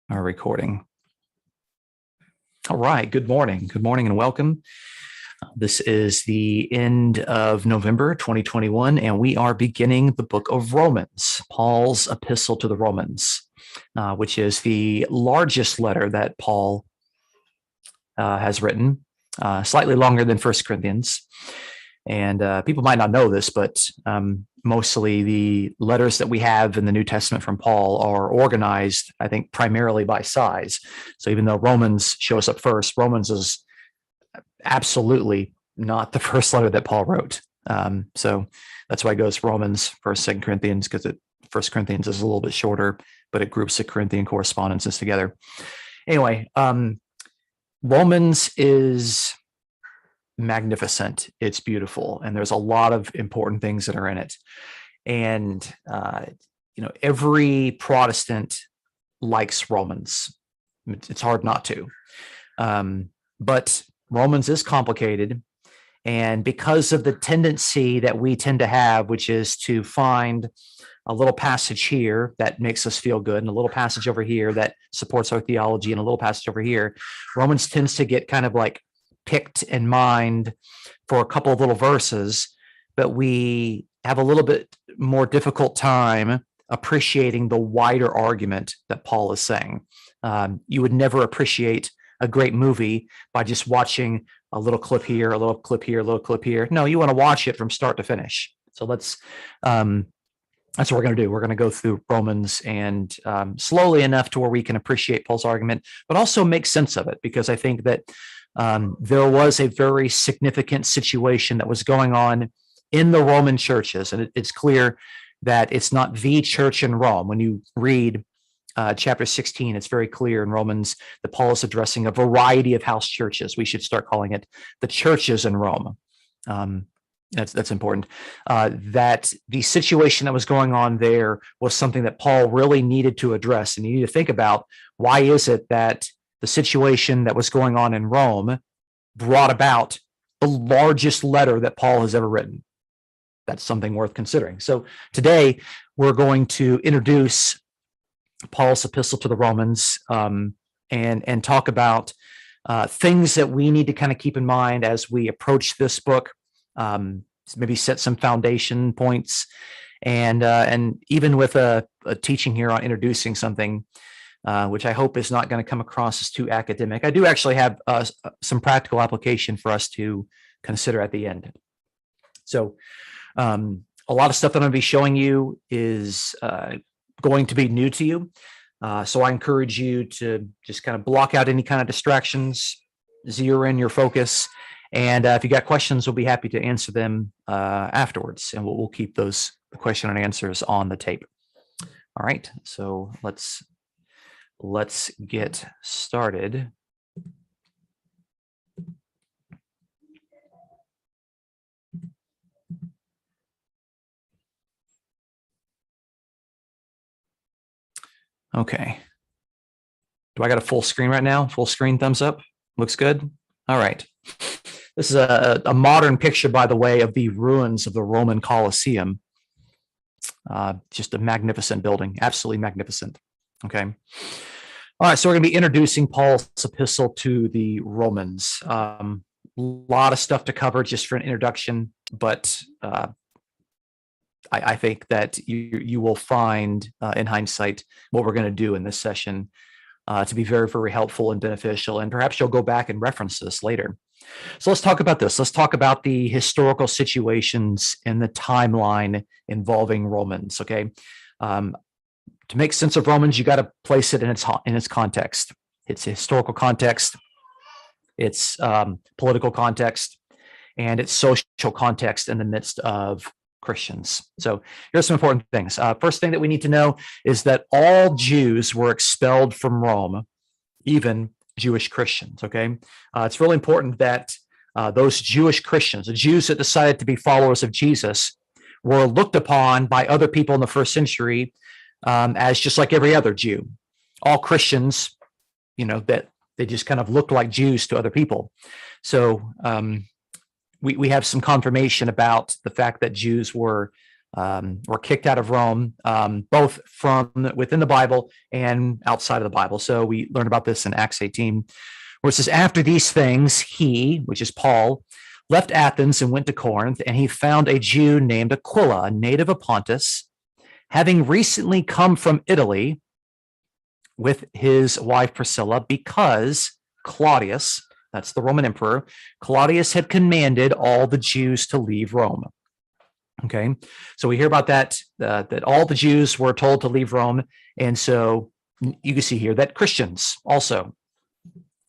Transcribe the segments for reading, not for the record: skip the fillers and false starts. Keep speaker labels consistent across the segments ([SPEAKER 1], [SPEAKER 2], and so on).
[SPEAKER 1] Our recording. All right. Good morning. Good morning and welcome. This is the end of November 2021, and we are beginning the book of Romans, Paul's Epistle to the Romans, which is the largest letter that Paul has written, slightly longer than 1 Corinthians. And people might not know this, but mostly the letters that we have in the New Testament from Paul are organized, I think, primarily by size. So even though Romans shows up first, Romans is absolutely not the first letter that Paul wrote. So that's why it goes Romans, 1st, 2nd Corinthians, because 1 Corinthians is a little bit shorter, but it groups the Corinthian correspondences together. Anyway, Romans is magnificent. It's beautiful. And there's a lot of important things that are in it. And, every Protestant likes Romans. It's hard not to. But Romans is complicated. And because of the tendency that we tend to have, which is to find a little passage here that makes us feel good, and a little passage over here that supports our theology, and a little passage over here, Romans tends to get kind of like picked in mind for a couple of little verses, but we have a little bit more difficult time appreciating the wider argument that Paul is saying. You would never appreciate a great movie by just watching a little clip here, a little clip here, a little clip here. No, you want to watch it from start to finish. So that's what we're going to do. We're going to go through Romans and slowly enough to where we can appreciate Paul's argument, but also make sense of it, because I think that there was a very significant situation that was going on in the Roman churches. And it's clear that it's not the church in Rome. When you read chapter 16, it's very clear in Romans that Paul is addressing a variety of house churches. We should start calling it the churches in Rome. That's important. That the situation that was going on there was something that Paul really needed to address. And you need to think about, why is it that the situation that was going on in Rome brought about the largest letter that Paul has ever written? That's something worth considering. So today we're going to introduce Paul's epistle to the Romans and talk about things that we need to kind of keep in mind as we approach this book, maybe set some foundation points, and even with a teaching here on introducing something, which I hope is not going to come across as too academic. I do actually have some practical application for us to consider at the end. So a lot of stuff that I'm going to be showing you is going to be new to you. So I encourage you to just kind of block out any kind of distractions, zero in your focus. And if you got questions, we'll be happy to answer them afterwards. And we'll keep those question and answers on the tape. All right, so let's get started. Okay. Do I got a full screen right now? Full screen, thumbs up. Looks good. All right. This is a modern picture, by the way, of the ruins of the Roman Colosseum. Just a magnificent building, absolutely magnificent. Okay. All right, so we're going to be introducing Paul's epistle to the Romans. A lot of stuff to cover just for an introduction, but I think that you will find, in hindsight, what we're going to do in this session to be very, very helpful and beneficial, and perhaps you'll go back and reference this later. So let's talk about this. Let's talk about the historical situations in the timeline involving Romans, okay? To make sense of Romans, you got to place it in its context. Its historical context, its political context, and its social context in the midst of Christians. So here's some important things. First thing that we need to know is that all Jews were expelled from Rome, even Jewish Christians, okay? It's really important that those Jewish Christians, the Jews that decided to be followers of Jesus, were looked upon by other people in the first century as just like every other Jew. All Christians, that they just kind of looked like Jews to other people. So we have some confirmation about the fact that Jews were were kicked out of Rome, both from within the Bible and outside of the Bible. So we learn about this in Acts 18, where it says, after these things, he, which is Paul, left Athens and went to Corinth, and he found a Jew named Aquila, a native of Pontus, having recently come from Italy with his wife Priscilla, because Claudius, that's the Roman emperor, Claudius had commanded all the Jews to leave Rome. Okay, so we hear about that, that all the Jews were told to leave Rome. And so you can see here that Christians also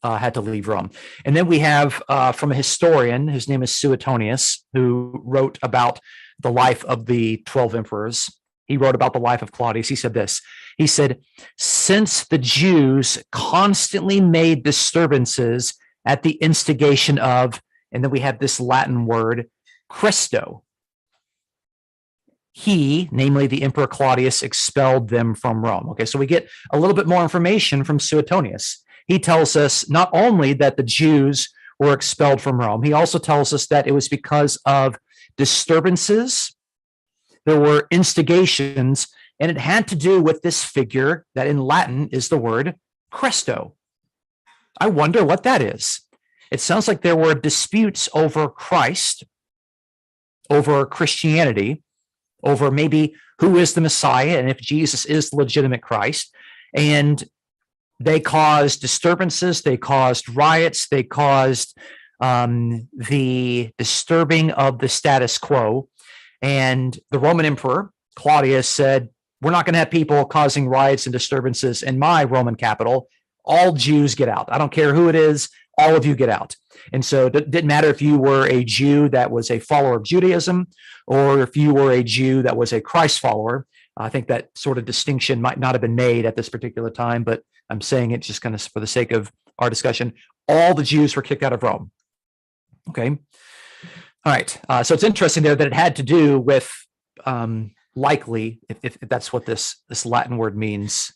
[SPEAKER 1] had to leave Rome. And then we have from a historian whose name is Suetonius, who wrote about the life of the 12 emperors. He wrote about the life of Claudius. He said this. He said, since the Jews constantly made disturbances at the instigation of, and then we have this Latin word, Christo, he, namely the Emperor Claudius, expelled them from Rome. Okay, so we get a little bit more information from Suetonius. He tells us not only that the Jews were expelled from Rome, he also tells us that it was because of disturbances. There were instigations, and it had to do with this figure that in Latin is the word Christo. I wonder what that is. It sounds like there were disputes over Christ, over Christianity, over maybe who is the Messiah and if Jesus is the legitimate Christ. And they caused disturbances, they caused riots, they caused the disturbing of the status quo. And the Roman emperor, Claudius, said, we're not going to have people causing riots and disturbances in my Roman capital. All Jews get out. I don't care who it is. All of you get out. And so it didn't matter if you were a Jew that was a follower of Judaism or if you were a Jew that was a Christ follower. I think that sort of distinction might not have been made at this particular time, but I'm saying it just kind of for the sake of our discussion. All the Jews were kicked out of Rome. Okay. All right. So it's interesting there that it had to do with likely, if that's what this Latin word means,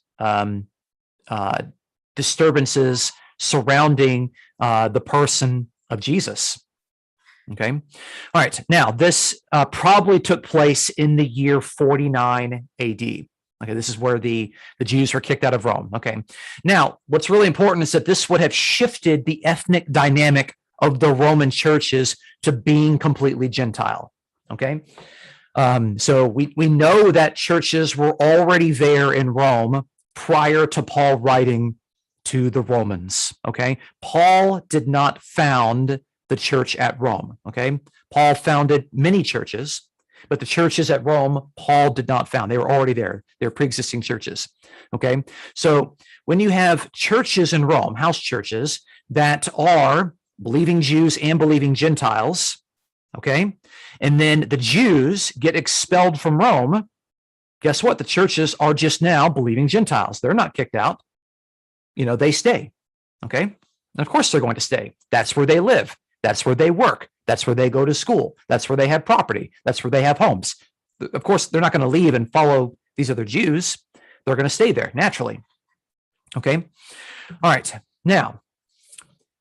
[SPEAKER 1] disturbances surrounding the person of Jesus. Okay. All right. Now, this probably took place in the year 49 AD. Okay. This is where the Jews were kicked out of Rome. Okay. Now, what's really important is that this would have shifted the ethnic dynamic of the Roman churches to being completely Gentile. Okay. So we know that churches were already there in Rome prior to Paul writing to the Romans. Okay. Paul did not found the church at Rome. Okay. Paul founded many churches, but the churches at Rome, Paul did not found. They were already there. They're pre-existing churches. Okay. So when you have churches in Rome, house churches that are believing Jews and believing Gentiles, okay, and then the Jews get expelled from Rome, guess what? The churches are just now believing Gentiles. They're not kicked out. They stay. Okay. And of course they're going to stay. That's where they live. That's where they work. That's where they go to school. That's where they have property. That's where they have homes. Of course, they're not going to leave and follow these other Jews. They're going to stay there naturally. Okay. All right. Now,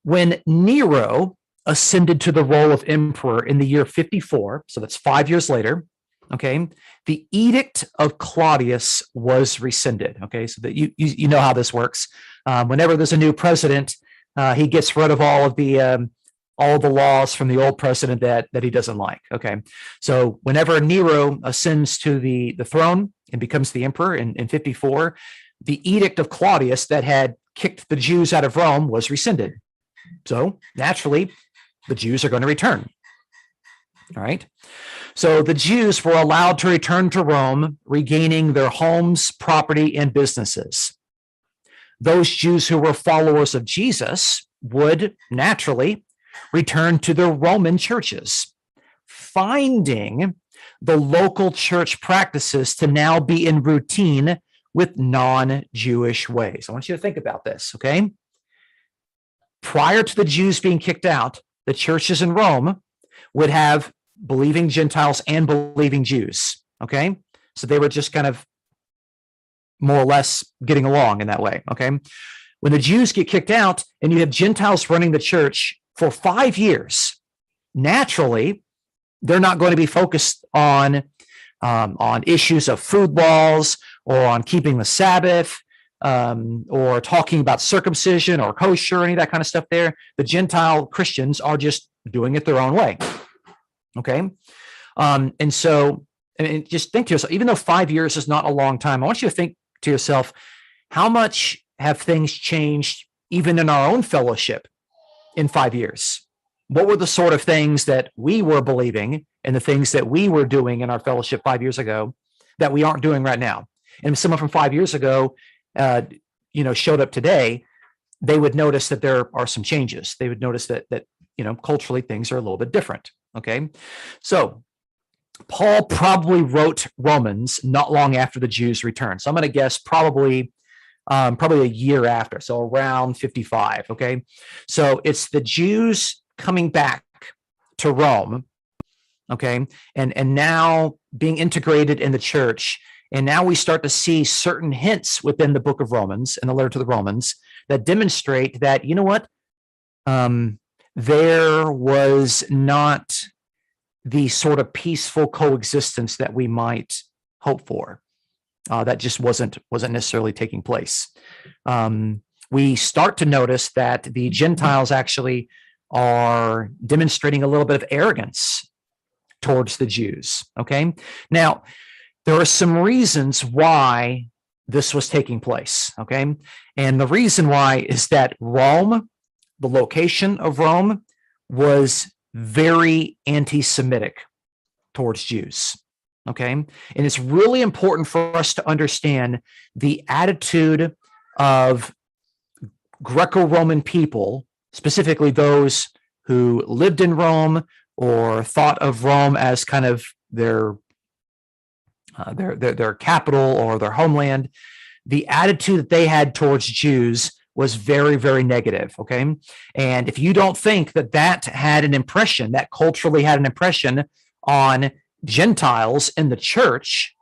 [SPEAKER 1] when Nero ascended to the role of emperor in the year 54, so that's 5 years later, okay, the edict of Claudius was rescinded. Okay, so that you know how this works. Whenever there's a new president, he gets rid of all the laws from the old president that he doesn't like. Okay, so whenever Nero ascends to the throne and becomes the emperor in 54, the edict of Claudius that had kicked the Jews out of Rome was rescinded. So naturally, the Jews are going to return. All right. So the Jews were allowed to return to Rome, regaining their homes, property, and businesses. Those Jews who were followers of Jesus would naturally return to their Roman churches, finding the local church practices to now be in routine with non-Jewish ways. I want you to think about this, okay? Prior to the Jews being kicked out, the churches in Rome would have believing Gentiles and believing Jews, okay? So they were just kind of more or less getting along in that way, okay? When the Jews get kicked out and you have Gentiles running the church for 5 years, naturally, they're not going to be focused on on issues of food laws or on keeping the Sabbath, or talking about circumcision or kosher, any of that kind of stuff there. The Gentile Christians are just doing it their own way. Okay. And so, and just think to yourself, even though 5 years is not a long time, I want you to think to yourself, how much have things changed even in our own fellowship in 5 years? What were the sort of things that we were believing and the things that we were doing in our fellowship 5 years ago that we aren't doing right now? And if someone from 5 years ago, showed up today, they would notice that there are some changes. They would notice that culturally things are a little bit different. Okay. So Paul probably wrote Romans not long after the Jews returned. So I'm going to guess probably a year after. So around 55. Okay. So it's the Jews coming back to Rome. Okay. And now being integrated in the church. And now we start to see certain hints within the book of Romans and the letter to the Romans that demonstrate that, there was not the sort of peaceful coexistence that we might hope for. That just wasn't necessarily taking place. We start to notice that the Gentiles actually are demonstrating a little bit of arrogance towards the Jews. Okay. Now, there are some reasons why this was taking place. Okay. And the reason why is that Rome, the location of Rome, was very anti-Semitic towards Jews. Okay. And it's really important for us to understand the attitude of Greco-Roman people, specifically those who lived in Rome or thought of Rome as kind of their capital or their homeland. The attitude that they had towards Jews was very, very negative. Okay. And if you don't think that had an impression, that culturally had an impression on Gentiles in the church,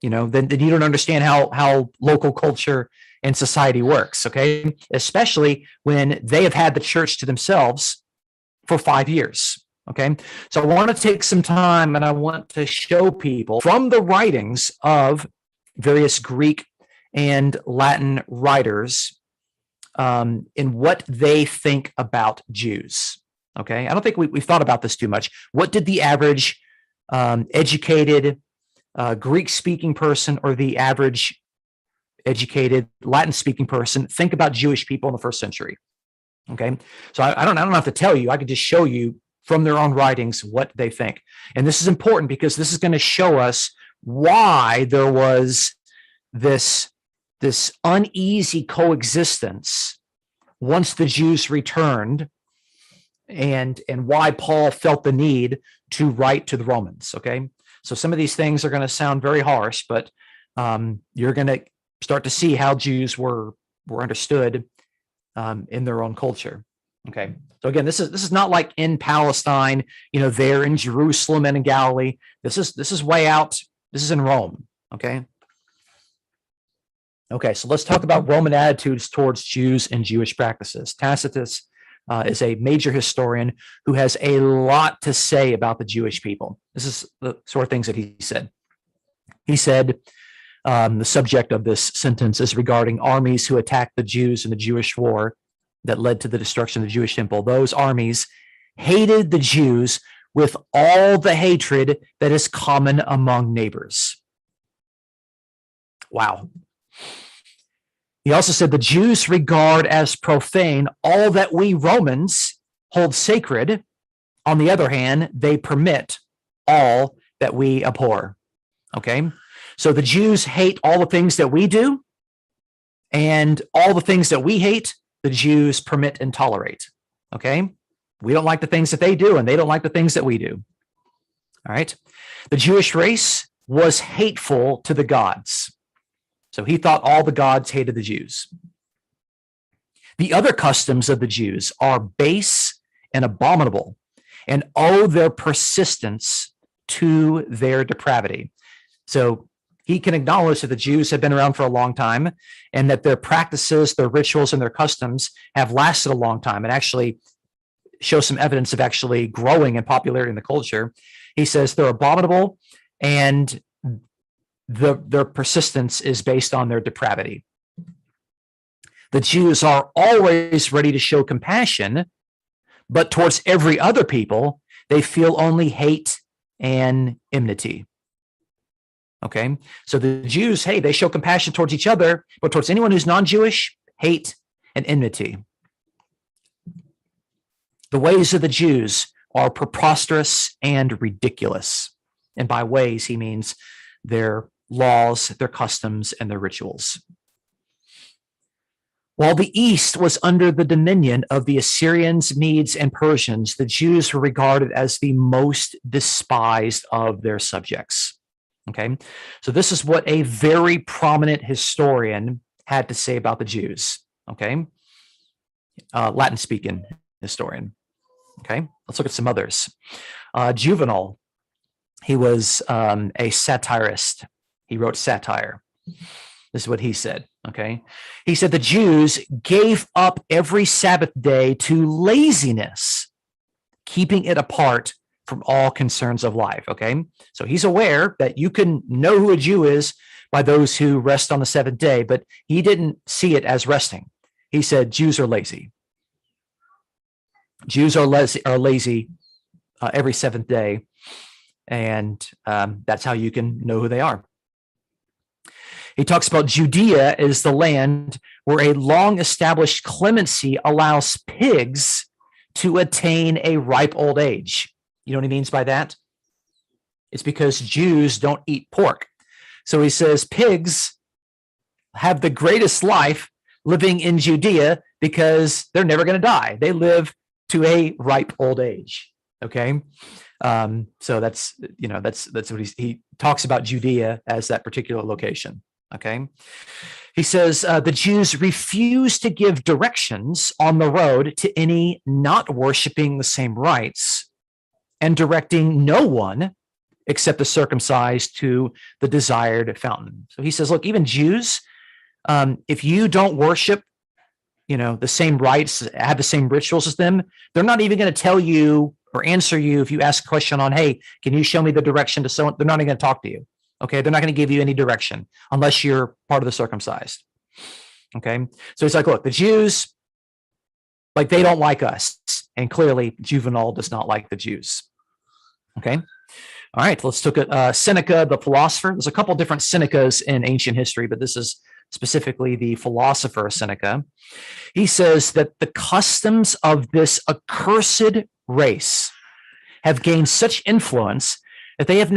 [SPEAKER 1] then you don't understand how local culture and society works. Okay. Especially when they have had the church to themselves for 5 years. Okay. So I want to take some time and I want to show people from the writings of various Greek and Latin writers in what they think about Jews. Okay. I don't think we've thought about this too much. What did the average educated Greek-speaking person or the average educated Latin-speaking person think about Jewish people in the first century? Okay. So I don't have to tell you. I could just show you from their own writings what they think. And this is important because this is going to show us why there was this uneasy coexistence once the Jews returned, and why Paul felt the need to write to the Romans. Okay. So some of these things are going to sound very harsh, but you're going to start to see how Jews were understood in their own culture. Okay. So again, this is not like in Palestine, there in Jerusalem and in Galilee. This is way out. This is in Rome. Okay. Okay. So let's talk about Roman attitudes towards Jews and Jewish practices. Tacitus is a major historian who has a lot to say about the Jewish people. This is the sort of things that he said. He said, the subject of this sentence is regarding armies who attacked the Jews in the Jewish war that led to the destruction of the Jewish temple. Those armies hated the Jews with all the hatred that is common among neighbors. Wow. He also said the Jews regard as profane all that we Romans hold sacred. On the other hand, they permit all that we abhor. Okay. So the Jews hate all the things that we do, and all the things that we hate, the Jews permit and tolerate. Okay. We don't like the things that they do, and they don't like the things that we do. All right. The Jewish race was hateful to the gods. So he thought all the gods hated the Jews. The other customs of the Jews are base and abominable and owe their persistence to their depravity. So he can acknowledge that the Jews have been around for a long time and that their practices, their rituals, and their customs have lasted a long time and actually show some evidence of actually growing in popularity in the culture. He says they're abominable and their persistence is based on their depravity. The Jews are always ready to show compassion, but towards every other people, they feel only hate and enmity. Okay, so the Jews, hey, they show compassion towards each other, but towards anyone who's non-Jewish, hate and enmity. The ways of the Jews are preposterous and ridiculous. And by ways, he means their laws, their customs, and their rituals. While the East was under the dominion of the Assyrians, Medes, and Persians, the Jews were regarded as the most despised of their subjects. Okay, so this is what a very prominent historian had to say about the Jews. Okay, Latin-speaking historian. Okay, let's look at some others. Juvenal, he was a satirist. He wrote satire. This is what he said, okay? He said the Jews gave up every Sabbath day to laziness, keeping it apart from all concerns of life, okay? So he's aware that you can know who a Jew is by those who rest on the seventh day, but he didn't see it as resting. He said Jews are lazy. Jews are lazy every seventh day, and that's how you can know who they are. He talks about Judea is the land where a long-established clemency allows pigs to attain a ripe old age. You know what he means by that? It's because Jews don't eat pork. So he says pigs have the greatest life living in Judea because they're never going to die. They live to a ripe old age. Okay. So that's what he talks about Judea as that particular location. Okay. He says the Jews refuse to give directions on the road to any not worshiping the same rites and directing no one except the circumcised to the desired fountain. So he says, look, even Jews, if you don't worship, the same rites, have the same rituals as them, they're not even going to tell you or answer you if you ask a question on, hey, can you show me the direction to someone? They're not even going to talk to you. Okay, they're not going to give you any direction unless you're part of the circumcised. Okay, so it's like, look, the Jews, like they don't like us, and clearly Juvenal does not like the Jews. Okay, all right, let's look at Seneca, the philosopher. There's a couple different Senecas in ancient history, but this is specifically the philosopher Seneca. He says that the customs of this accursed race have gained such influence that they are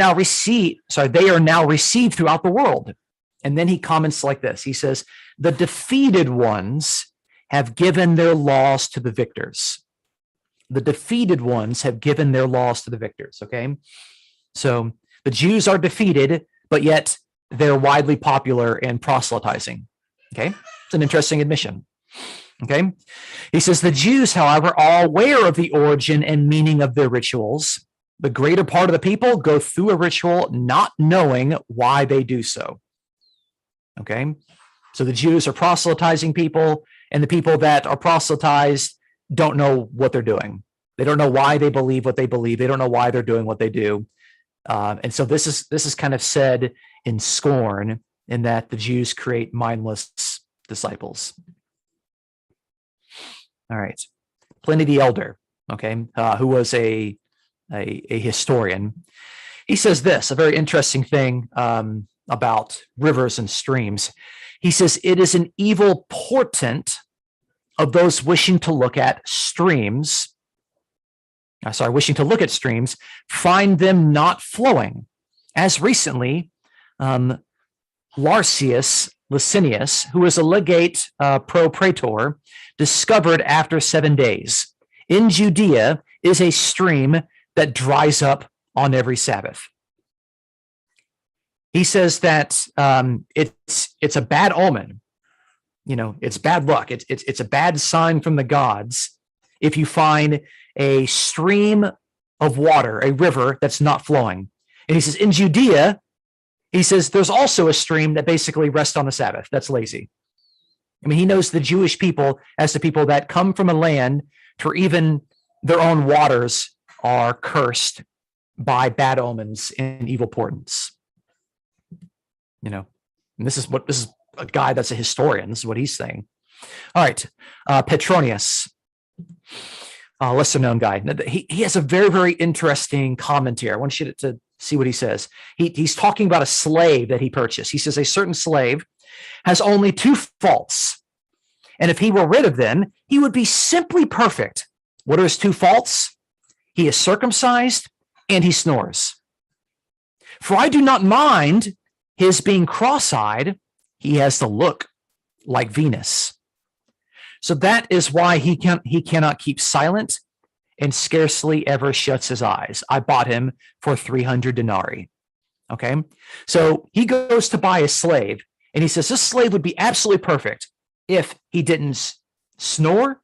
[SPEAKER 1] now received throughout the world. And then he comments like this. He says, the defeated ones have given their laws to the victors. The defeated ones have given their laws to the victors, okay? So the Jews are defeated, but yet they're widely popular in proselytizing, okay? It's an interesting admission, okay? He says, the Jews, however, are aware of the origin and meaning of their rituals. The greater part of the people go through a ritual not knowing why they do so. Okay, so the Jews are proselytizing people, and the people that are proselytized don't know what they're doing. They don't know why they believe what they believe. They don't know why they're doing what they do. And so this is kind of said in scorn, in that the Jews create mindless disciples. All right, Pliny the Elder, okay, who was a historian. He says this, a very interesting thing about rivers and streams. He says, it is an evil portent of those wishing to look at streams, find them not flowing. As recently, Licinius, who was a legate pro praetor, discovered after 7 days. In Judea is a stream that dries up on every Sabbath. He says that it's a bad omen. It's bad luck. It's a bad sign from the gods if you find a stream of water, a river that's not flowing. And he says in Judea, he says there's also a stream that basically rests on the Sabbath. That's lazy. I mean, he knows the Jewish people as the people that come from a land where even their own waters are cursed by bad omens and evil portents. And this is a guy that's a historian. This is what he's saying. All right, Petronius, a lesser known guy. He has a very, very interesting commentary. I want you to see what he says. He's talking about a slave that he purchased. He says a certain slave has only two faults, and if he were rid of them, he would be simply perfect. What are his two faults? He is circumcised and he snores. For I do not mind his being cross-eyed. He has the look like Venus. So that is why he cannot keep silent and scarcely ever shuts his eyes. I bought him for 300 denarii. Okay, so he goes to buy a slave, and he says this slave would be absolutely perfect if he didn't snore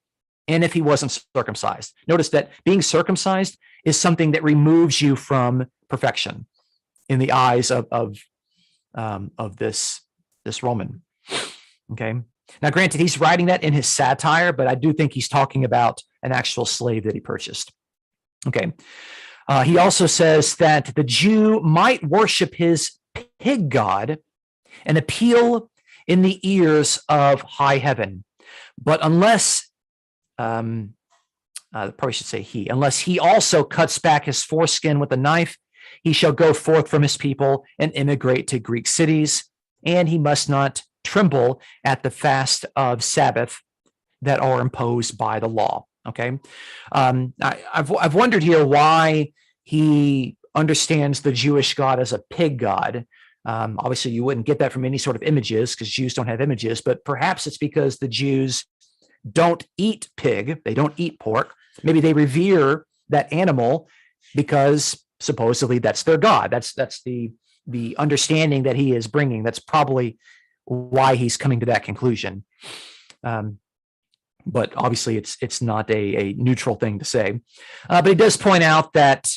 [SPEAKER 1] and if he wasn't circumcised. Notice that being circumcised is something that removes you from perfection in the eyes of this Roman. Okay. Now, granted, he's writing that in his satire, but I do think he's talking about an actual slave that he purchased. Okay. He also says that the Jew might worship his pig god and appeal in the ears of high heaven, but unless, probably should say unless he also cuts back his foreskin with a knife, he shall go forth from his people and immigrate to Greek cities, and he must not tremble at the fast of Sabbath that are imposed by the law. Okay, I've wondered here why he understands the Jewish God as a pig god. Obviously, you wouldn't get that from any sort of images because Jews don't have images, but perhaps it's because the Jews don't eat pig, they don't eat pork. Maybe they revere that animal because supposedly that's their God. That's the understanding that he is bringing. That's probably why he's coming to that conclusion. But obviously it's not a neutral thing to say. But he does point out that,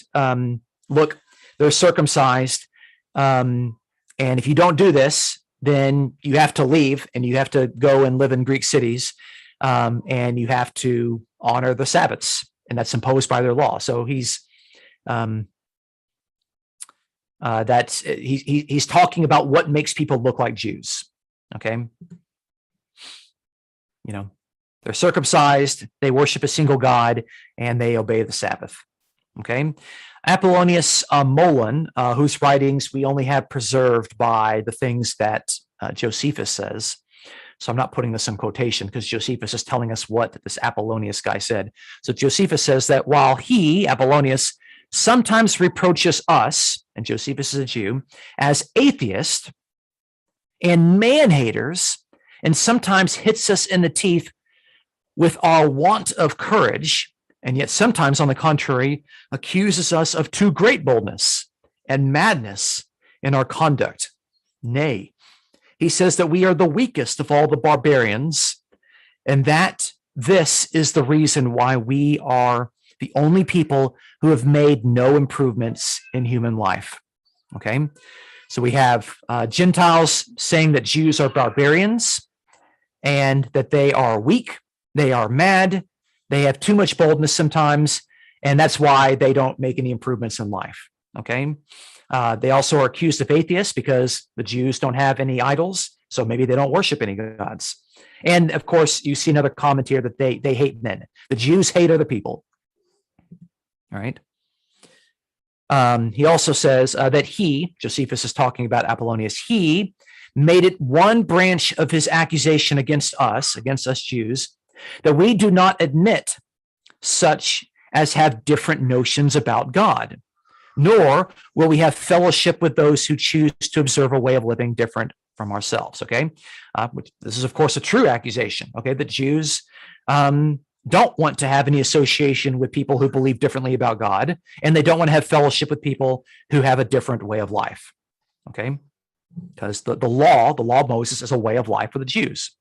[SPEAKER 1] look, they're circumcised. And if you don't do this, then you have to leave and you have to go and live in Greek cities. And you have to honor the Sabbaths, and that's imposed by their law. So he's talking about what makes people look like Jews. Okay, they're circumcised, they worship a single God, and they obey the Sabbath. Okay, Apollonius Molon, whose writings we only have preserved by the things that Josephus says. So I'm not putting this in quotation because Josephus is telling us what this Apollonius guy said. So Josephus says that while he, Apollonius, sometimes reproaches us, and Josephus is a Jew, as atheists and man-haters, and sometimes hits us in the teeth with our want of courage, and yet sometimes, on the contrary, accuses us of too great boldness and madness in our conduct. Nay, he says that we are the weakest of all the barbarians, and that this is the reason why we are the only people who have made no improvements in human life. Okay, so we have Gentiles saying that Jews are barbarians and that they are weak, they are mad, they have too much boldness sometimes, and that's why they don't make any improvements in life. Okay. They also are accused of atheists because the Jews don't have any idols, so maybe they don't worship any gods. And of course, you see another comment here that they hate men. The Jews hate other people. All right. He also says that Josephus is talking about Apollonius, he made it one branch of his accusation against us Jews, that we do not admit such as have different notions about God, nor will we have fellowship with those who choose to observe a way of living different from ourselves. Okay, this is, of course, a true accusation. Okay, the Jews don't want to have any association with people who believe differently about God, and they don't want to have fellowship with people who have a different way of life. Okay, because the law of Moses is a way of life for the Jews.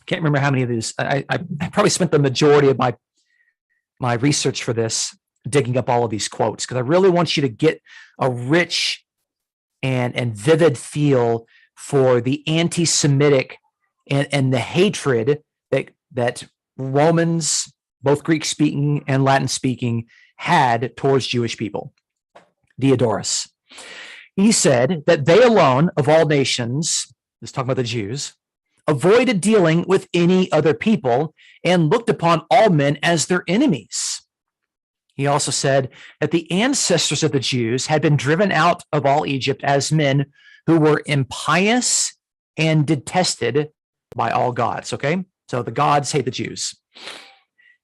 [SPEAKER 1] Can't remember how many of these. I probably spent the majority of my research for this digging up all of these quotes because I really want you to get a rich and vivid feel for the anti-Semitic and the hatred that Romans, both Greek speaking and Latin speaking, had towards Jewish people. Diodorus. He said that they alone of all nations, let's talk about the Jews, avoided dealing with any other people and looked upon all men as their enemies. He also said that the ancestors of the Jews had been driven out of all Egypt as men who were impious and detested by all gods, okay? So the gods hate the Jews.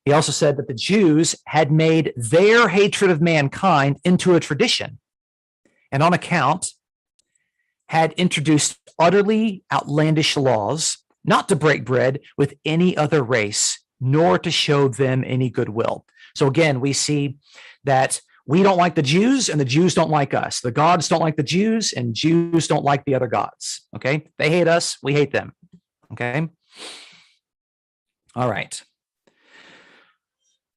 [SPEAKER 1] He also said that the Jews had made their hatred of mankind into a tradition, and on account had introduced utterly outlandish laws, not to break bread with any other race, nor to show them any goodwill. So again, we see that we don't like the Jews and the Jews don't like us. The gods don't like the Jews and Jews don't like the other gods, okay? They hate us, we hate them, okay? All right.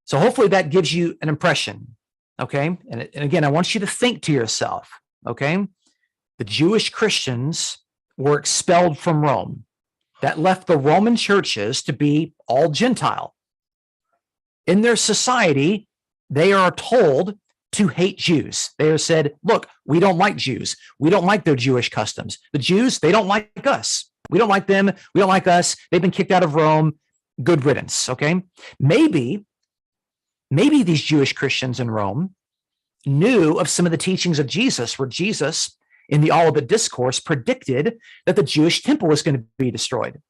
[SPEAKER 1] So hopefully that gives you an impression, okay? And again, I want you to think to yourself, okay? The Jewish Christians were expelled from Rome. That left the Roman churches to be all Gentile. In their society, they are told to hate Jews. They are said, look, we don't like Jews. We don't like their Jewish customs. The Jews, they don't like us. We don't like them. We don't like us. They've been kicked out of Rome. Good riddance, okay? Maybe these Jewish Christians in Rome knew of some of the teachings of Jesus, where Jesus, in the Olivet Discourse, predicted that the Jewish temple was going to be destroyed.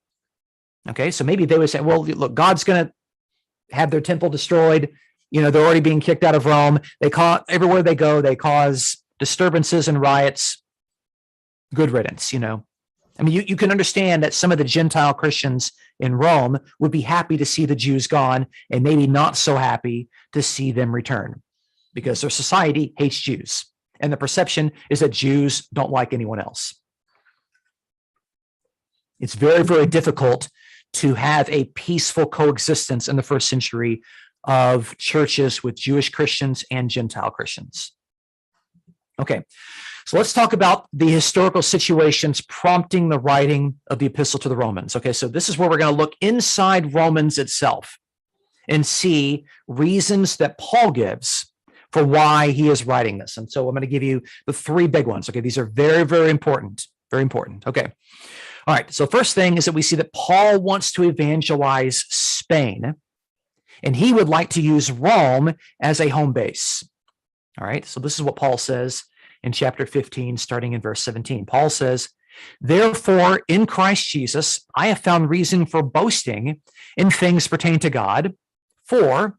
[SPEAKER 1] Okay, so maybe they would say, well, look, God's going to have their temple destroyed. They're already being kicked out of Rome. Everywhere they go, they cause disturbances and riots. Good riddance, I mean, you can understand that some of the Gentile Christians in Rome would be happy to see the Jews gone and maybe not so happy to see them return because their society hates Jews. And the perception is that Jews don't like anyone else. It's very, very difficult to have a peaceful coexistence in the first century of churches with Jewish Christians and Gentile Christians. Okay, so let's talk about the historical situations prompting the writing of the Epistle to the Romans. Okay, so this is where we're going to look inside Romans itself and see reasons that Paul gives for why he is writing this. And so I'm going to give you the three big ones. Okay, these are very, very important. Very important. Okay. All right. So first thing is that we see that Paul wants to evangelize Spain, and he would like to use Rome as a home base. All right. So this is what Paul says in chapter 15, starting in verse 17. Paul says, "Therefore, in Christ Jesus, I have found reason for boasting in things pertaining to God, for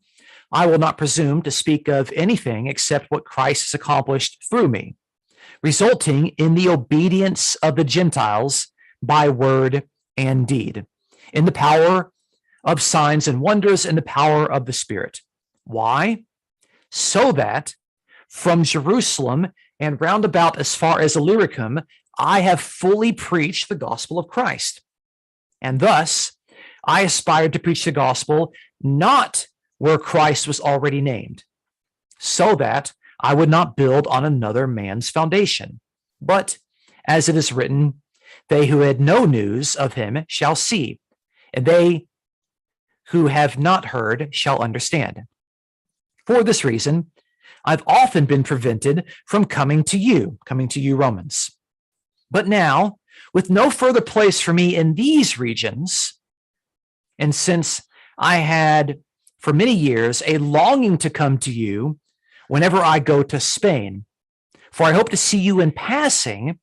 [SPEAKER 1] I will not presume to speak of anything except what Christ has accomplished through me, resulting in the obedience of the Gentiles by word and deed, in the power of signs and wonders, in the power of the Spirit." Why? So that from Jerusalem and round about as far as Illyricum, I have fully preached the gospel of Christ. And thus, I aspired to preach the gospel not where Christ was already named, so that I would not build on another man's foundation. But as it is written, they who had no news of him shall see, and they who have not heard shall understand. For this reason, I've often been prevented from coming to you, Romans. But now, with no further place for me in these regions, and since I had for many years a longing to come to you whenever I go to Spain, for I hope to see you in passing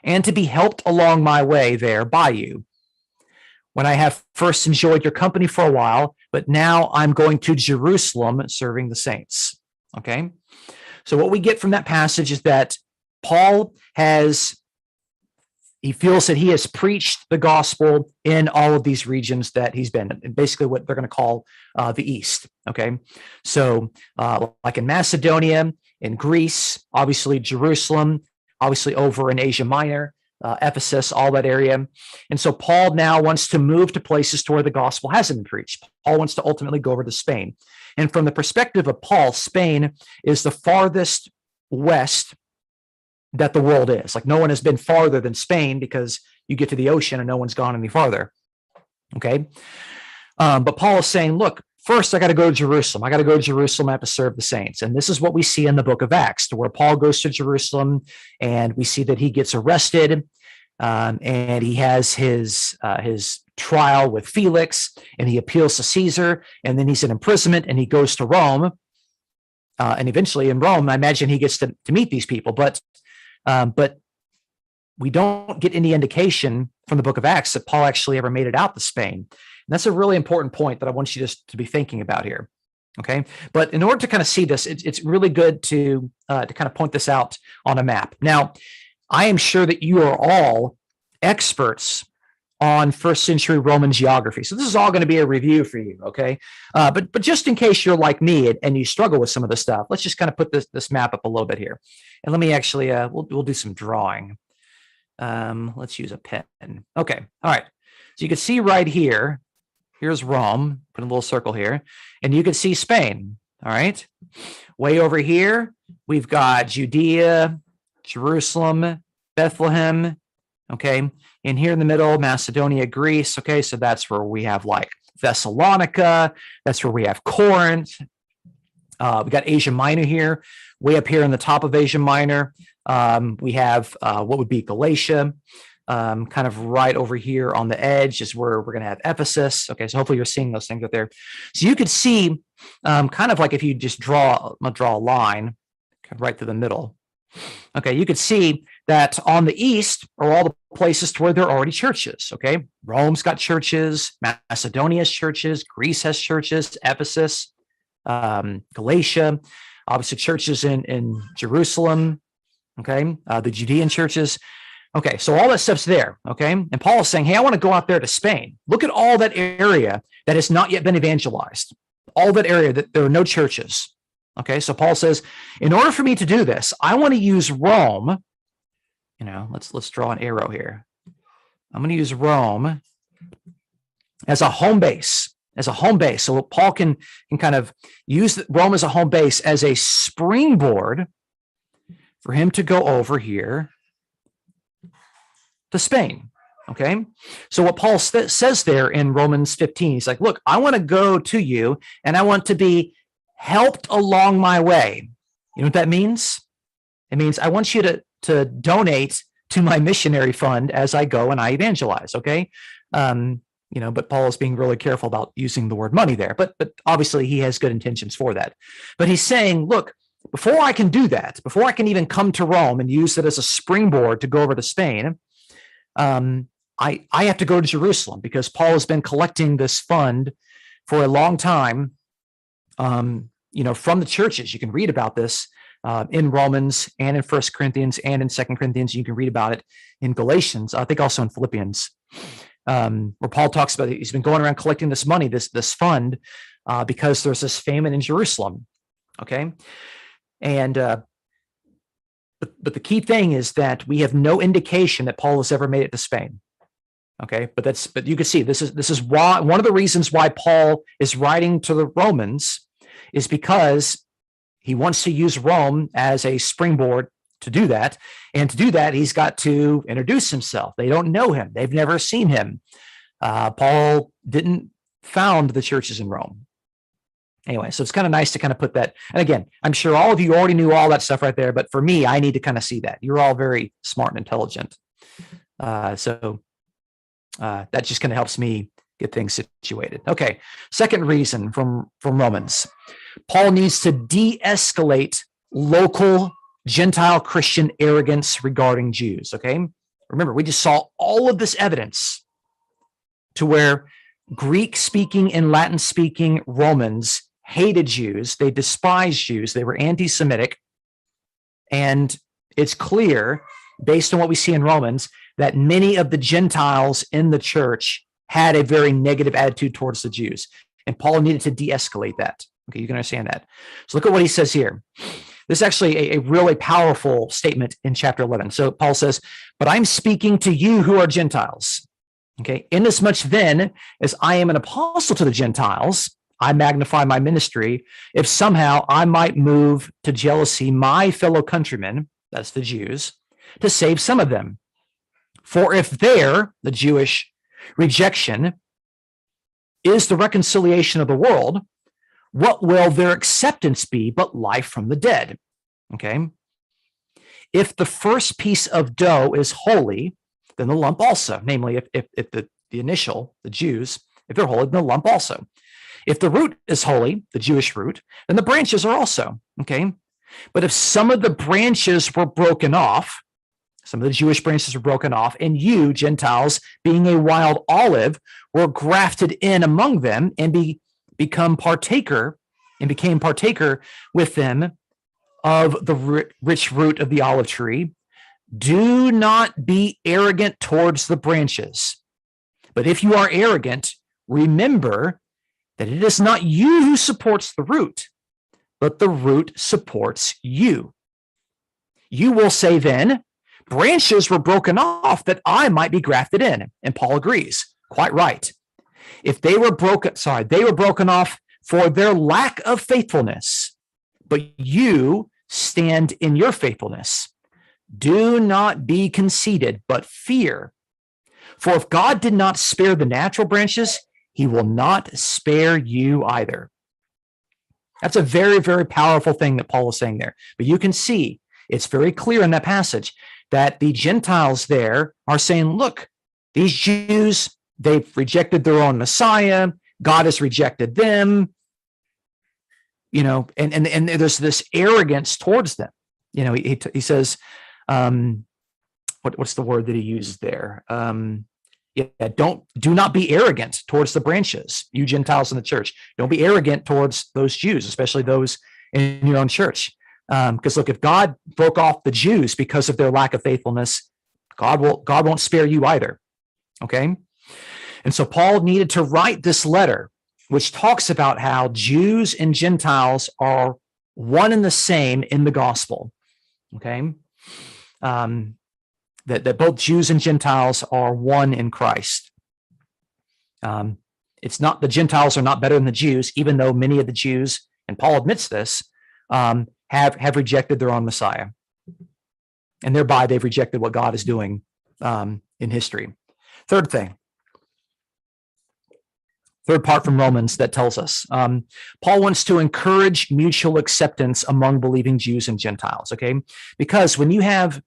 [SPEAKER 1] and to be helped along my way there by you, when I have first enjoyed your company for a while, but now I'm going to Jerusalem serving the saints. Okay? So what we get from that passage is that Paul he feels that he has preached the gospel in all of these regions that he's been in, basically what they're going to call the East, okay? So like in Macedonia, in Greece, obviously Jerusalem, obviously over in Asia Minor, Ephesus, all that area. And so Paul now wants to move to places to where the gospel hasn't been preached. Paul wants to ultimately go over to Spain. And from the perspective of Paul, Spain is the farthest west that the world is. Like no one has been farther than Spain because you get to the ocean and no one's gone any farther. Okay. But Paul is saying, look, first I got to go to Jerusalem. I got to go to Jerusalem. I have to serve the saints. And this is what we see in the book of Acts, to where Paul goes to Jerusalem, and we see that he gets arrested, and he has his trial with Felix, and he appeals to Caesar, and then he's in imprisonment, and he goes to Rome. And eventually in Rome, I imagine he gets to meet these people, but we don't get any indication from the book of Acts that Paul actually ever made it out to Spain. And that's a really important point that I want you just to be thinking about here. Okay. But in order to kind of see this, it's really good to kind of point this out on a map. Now, I am sure that you are all experts on first century Roman geography. So this is all going to be a review for you. Okay. But just in case you're like me and you struggle with some of this stuff, let's just kind of put this map up a little bit here. And let me actually, we'll do some drawing. Let's use a pen. Okay. All right. So you can see right here, here's Rome, put a little circle here, and you can see Spain. All right. Way over here, we've got Judea, Jerusalem, Bethlehem. Okay. And here in the middle, Macedonia, Greece. Okay. So that's where we have like Thessalonica. That's where we have Corinth. We got Asia Minor here. Way up here in the top of Asia Minor, we have what would be Galatia, kind of right over here on the edge is where we're going to have Ephesus. Okay, so hopefully you're seeing those things up there. So you could see kind of like if you just draw a line right through the middle. Okay, you could see that on the east are all the places to where there are already churches. Okay, Rome's got churches, Macedonia's churches, Greece has churches, Ephesus, Galatia, obviously churches in Jerusalem. Okay, the Judean churches. Okay, so all that stuff's there. Okay, and Paul is saying, hey, I want to go out there to Spain. Look at all that area that has not yet been evangelized. All that area that there are no churches. Okay, so Paul says, in order for me to do this, I want to use Rome. You know, let's draw an arrow here. I'm going to use Rome as a home base. So Paul can kind of use Rome as a home base as a springboard for him to go over here to Spain. Okay. So what Paul says there in Romans 15, he's like, look, I want to go to you and I want to be helped along my way. You know what that means? It means I want you to donate to my missionary fund as I go and I evangelize. Okay. But Paul is being really careful about using the word money there, but obviously he has good intentions for that. But he's saying, look, before I can do that, before I can even come to Rome and use it as a springboard to go over to Spain, I have to go to Jerusalem because Paul has been collecting this fund for a long time, from the churches. You can read about this in Romans and in 1 Corinthians and in 2 Corinthians. You can read about it in Galatians, I think also in Philippians, where Paul talks about it. He's been going around collecting this money, this fund, because there's this famine in Jerusalem. Okay. And but the key thing is that we have no indication that Paul has ever made it to Spain. Okay, but you can see this is why one of the reasons why Paul is writing to the Romans is because he wants to use Rome as a springboard to do that. And to do that, he's got to introduce himself. They don't know him. They've never seen him. Paul didn't found the churches in Rome. Anyway, so it's kind of nice to kind of put that. And again, I'm sure all of you already knew all that stuff right there, but for me, I need to kind of see that. You're all very smart and intelligent. So that just kind of helps me get things situated. Okay, second reason from Romans. Paul needs to de-escalate local Gentile Christian arrogance regarding Jews, okay? Remember, we just saw all of this evidence to where Greek-speaking and Latin-speaking Romans hated Jews. They despised Jews. They were anti-Semitic. And it's clear, based on what we see in Romans, that many of the Gentiles in the church had a very negative attitude towards the Jews. And Paul needed to de-escalate that. Okay, you can understand that. So look at what he says here. This is actually a really powerful statement in chapter 11. So Paul says, but I'm speaking to you who are Gentiles. Okay, inasmuch then as I am an apostle to the Gentiles, I magnify my ministry, if somehow I might move to jealousy my fellow countrymen, that's the Jews, to save some of them. For if their, the Jewish rejection, is the reconciliation of the world, what will their acceptance be but life from the dead? Okay. If the first piece of dough is holy, then the lump also. Namely, if the initial, the Jews, if they're holy, then the lump also. If the root is holy, the Jewish root, then the branches are also. Okay. But if some of the branches were broken off, some of the Jewish branches were broken off, and you, Gentiles, being a wild olive, were grafted in among them and became partaker with them of the rich root of the olive tree. Do not be arrogant towards the branches. But if you are arrogant, remember that it is not you who supports the root, but the root supports you. You will say then, branches were broken off that I might be grafted in. And Paul agrees. Quite right. If they were broken off for their lack of faithfulness, but you stand in your faithfulness. Do not be conceited, but fear. For if God did not spare the natural branches, he will not spare you either. That's a very, very powerful thing that Paul is saying there. But you can see it's very clear in that passage that the Gentiles there are saying, look, these Jews, they've rejected their own Messiah. God has rejected them. And there's this arrogance towards them. He says, what's the word that he uses there? Do not be arrogant towards the branches, you Gentiles in the church. Don't be arrogant towards those Jews, especially those in your own church. Because look, if God broke off the Jews because of their lack of faithfulness, God won't spare you either. Okay. And so Paul needed to write this letter, which talks about how Jews and Gentiles are one and the same in the gospel. Okay. That both Jews and Gentiles are one in Christ. It's not the Gentiles are not better than the Jews, even though many of the Jews, and Paul admits this, have rejected their own Messiah. And thereby they've rejected what God is doing in history. Third part from Romans that tells us, Paul wants to encourage mutual acceptance among believing Jews and Gentiles, okay? Because when you have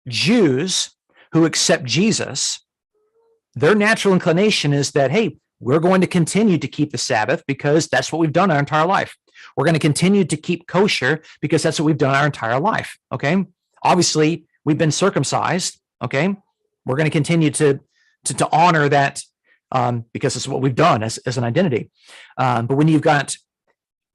[SPEAKER 1] Jews who accept Jesus, their natural inclination is that, hey, we're going to continue to keep the Sabbath because that's what we've done our entire life. We're going to continue to keep kosher because that's what we've done our entire life, okay? Obviously, we've been circumcised, okay? We're going to continue to honor that because it's what we've done as an identity. But when you've got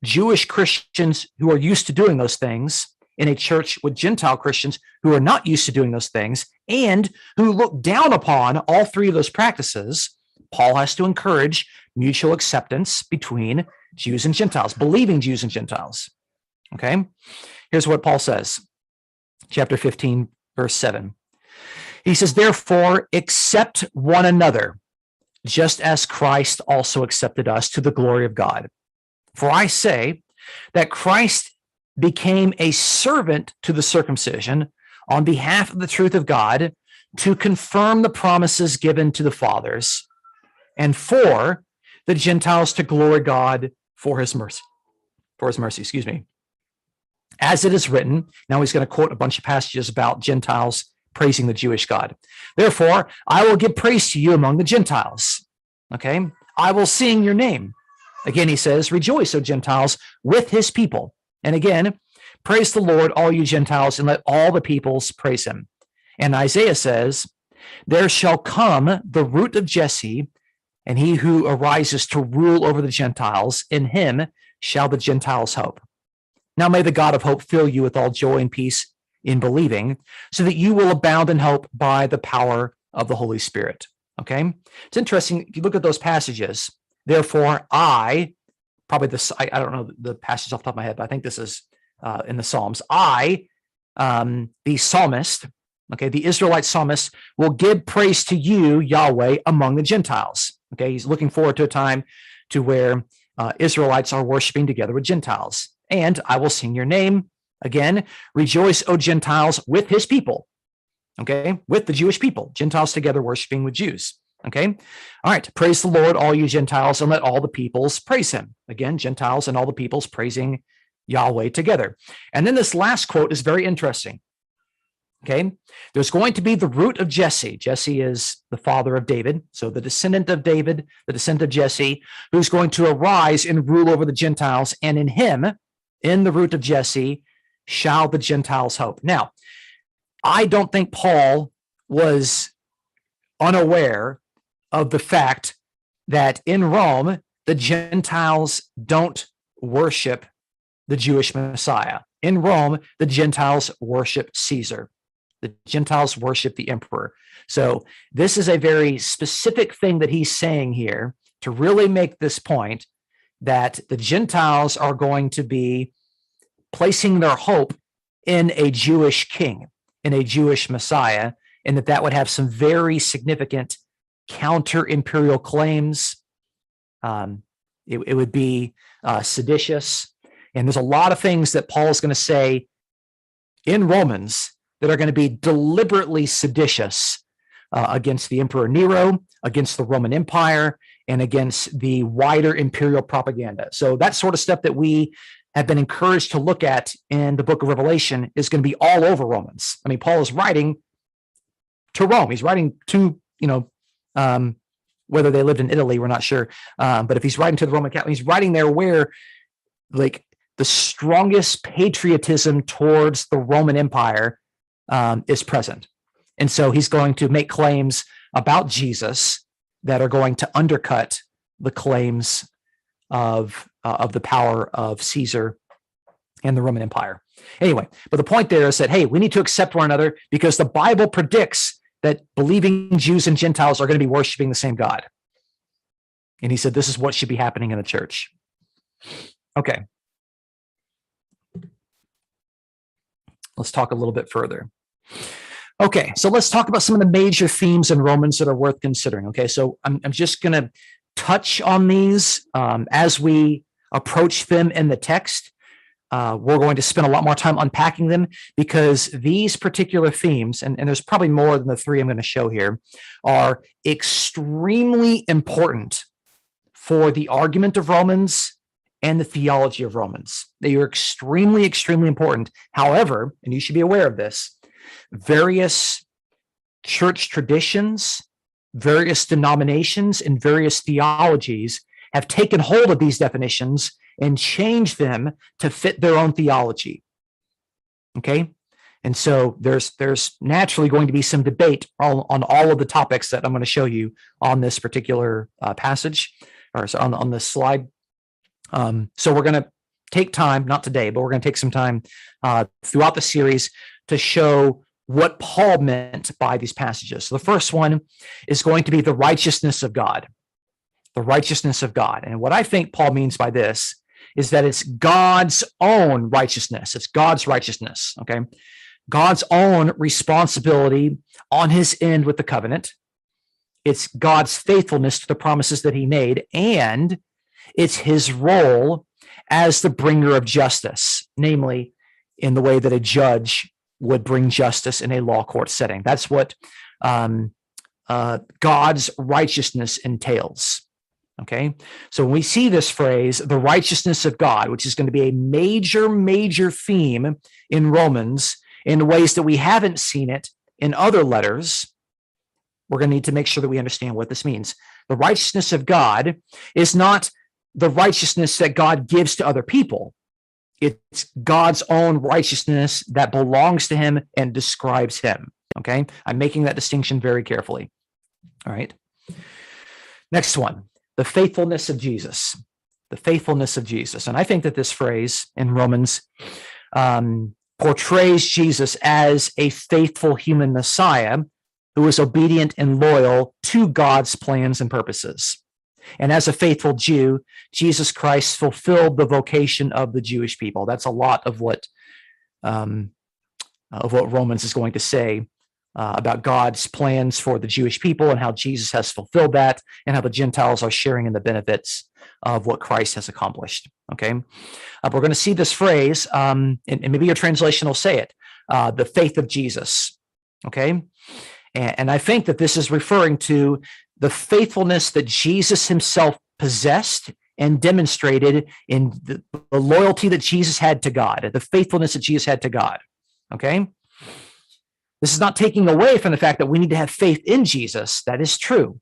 [SPEAKER 1] Jewish Christians who are used to doing those things in a church with Gentile Christians who are not used to doing those things and who look down upon all three of those practices, Paul has to encourage mutual acceptance between Jews and Gentiles, believing Jews and Gentiles. Okay? Here's what Paul says, chapter 15, verse 7. He says, therefore, accept one another, just as Christ also accepted us to the glory of God. For I say that Christ became a servant to the circumcision on behalf of the truth of God to confirm the promises given to the fathers and for the Gentiles to glory God for his mercy, As it is written, now he's going to quote a bunch of passages about Gentiles praising the Jewish God. Therefore, I will give praise to you among the Gentiles. Okay? I will sing your name. Again, he says, rejoice, O Gentiles, with his people. And again, praise the Lord, all you Gentiles, and let all the peoples praise him. And Isaiah says, there shall come the root of Jesse, and he who arises to rule over the Gentiles. In him shall the Gentiles hope. Now may the God of hope fill you with all joy and peace in believing, so that you will abound in hope by the power of the Holy Spirit. Okay? It's interesting, if you look at those passages, therefore I don't know the passage off the top of my head, but I think this is in the Psalms. The psalmist, okay, the Israelite psalmist, will give praise to you, Yahweh, among the Gentiles. Okay, he's looking forward to a time to where Israelites are worshiping together with Gentiles. And I will sing your name. Again, rejoice, O Gentiles, with his people. Okay, with the Jewish people, Gentiles together worshiping with Jews. Okay. All right. Praise the Lord, all you Gentiles, and let all the peoples praise him. Again, Gentiles and all the peoples praising Yahweh together. And then this last quote is very interesting. Okay. There's going to be the root of Jesse. Jesse is the father of David. So the descendant of David, the descendant of Jesse, who's going to arise and rule over the Gentiles. And in him, in the root of Jesse, shall the Gentiles hope. Now, I don't think Paul was unaware of the fact that in Rome, the Gentiles don't worship the Jewish Messiah. In Rome, the Gentiles worship Caesar. The Gentiles worship the emperor. So this is a very specific thing that he's saying here to really make this point that the Gentiles are going to be placing their hope in a Jewish king, in a Jewish Messiah, and that would have some very significant counter-imperial claims. It would be seditious. And there's a lot of things that Paul's going to say in Romans that are going to be deliberately seditious against the Emperor Nero, against the Roman Empire, and against the wider imperial propaganda. So that sort of stuff that we have been encouraged to look at in the book of Revelation is going to be all over Romans. I mean, Paul is writing to Rome. He's writing to, whether they lived in Italy, we're not sure. But if he's writing to the Roman Catholic, he's writing there where like the strongest patriotism towards the Roman Empire is present. And so he's going to make claims about Jesus that are going to undercut the claims of the power of Caesar and the Roman Empire. Anyway, but the point there is that, hey, we need to accept one another because the Bible predicts that believing Jews and Gentiles are going to be worshiping the same God. And he said, this is what should be happening in the church. Okay. Let's talk a little bit further. Okay, so let's talk about some of the major themes in Romans that are worth considering. Okay, so I'm just going to touch on these as we approach them in the text. We're going to spend a lot more time unpacking them because these particular themes, and there's probably more than the three I'm going to show here, are extremely important for the argument of Romans and the theology of Romans. They are extremely, extremely important. However, and you should be aware of this, various church traditions, various denominations, and various theologies have taken hold of these definitions and changed them to fit their own theology. Okay? And so there's naturally going to be some debate on all of the topics that I'm going to show you on this particular passage, or on this slide. So we're going to take time, not today, but we're going to take some time throughout the series to show what Paul meant by these passages. So the first one is going to be the righteousness of God. The righteousness of God. And what I think Paul means by this is that it's God's own righteousness. It's God's righteousness, okay? God's own responsibility on his end with the covenant. It's God's faithfulness to the promises that he made, and it's his role as the bringer of justice, namely in the way that a judge would bring justice in a law court setting. That's what God's righteousness entails. Okay, so when we see this phrase, the righteousness of God, which is going to be a major, major theme in Romans in ways that we haven't seen it in other letters, we're going to need to make sure that we understand what this means. The righteousness of God is not the righteousness that God gives to other people. It's God's own righteousness that belongs to him and describes him. Okay, I'm making that distinction very carefully. All right. Next one. The faithfulness of Jesus, the faithfulness of Jesus. And I think that this phrase in Romans portrays Jesus as a faithful human Messiah who is obedient and loyal to God's plans and purposes. And as a faithful Jew, Jesus Christ fulfilled the vocation of the Jewish people. That's a lot of what Romans is going to say about God's plans for the Jewish people and how Jesus has fulfilled that and how the Gentiles are sharing in the benefits of what Christ has accomplished. Okay, we're going to see this phrase, and maybe your translation will say it, the faith of Jesus. Okay, and I think that this is referring to the faithfulness that Jesus himself possessed and demonstrated in the loyalty that Jesus had to God, the faithfulness that Jesus had to God. Okay? This is not taking away from the fact that we need to have faith in Jesus. That is true.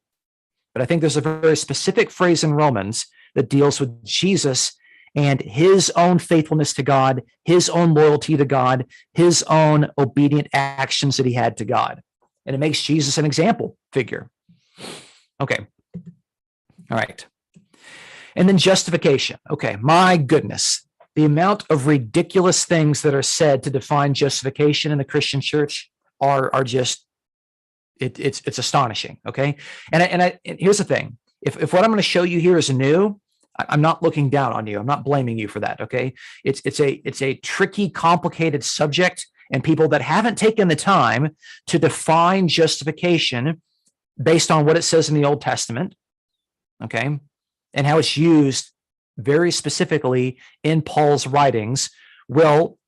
[SPEAKER 1] But I think there's a very specific phrase in Romans that deals with Jesus and his own faithfulness to God, his own loyalty to God, his own obedient actions that he had to God. And it makes Jesus an example figure. Okay. All right. And then justification. Okay, my goodness. The amount of ridiculous things that are said to define justification in the Christian church are just, it's astonishing, okay? And here's the thing. If what I'm going to show you here is new, I'm not looking down on you. I'm not blaming you for that, okay? It's a tricky, complicated subject, and people that haven't taken the time to define justification based on what it says in the Old Testament, okay, and how it's used very specifically in Paul's writings will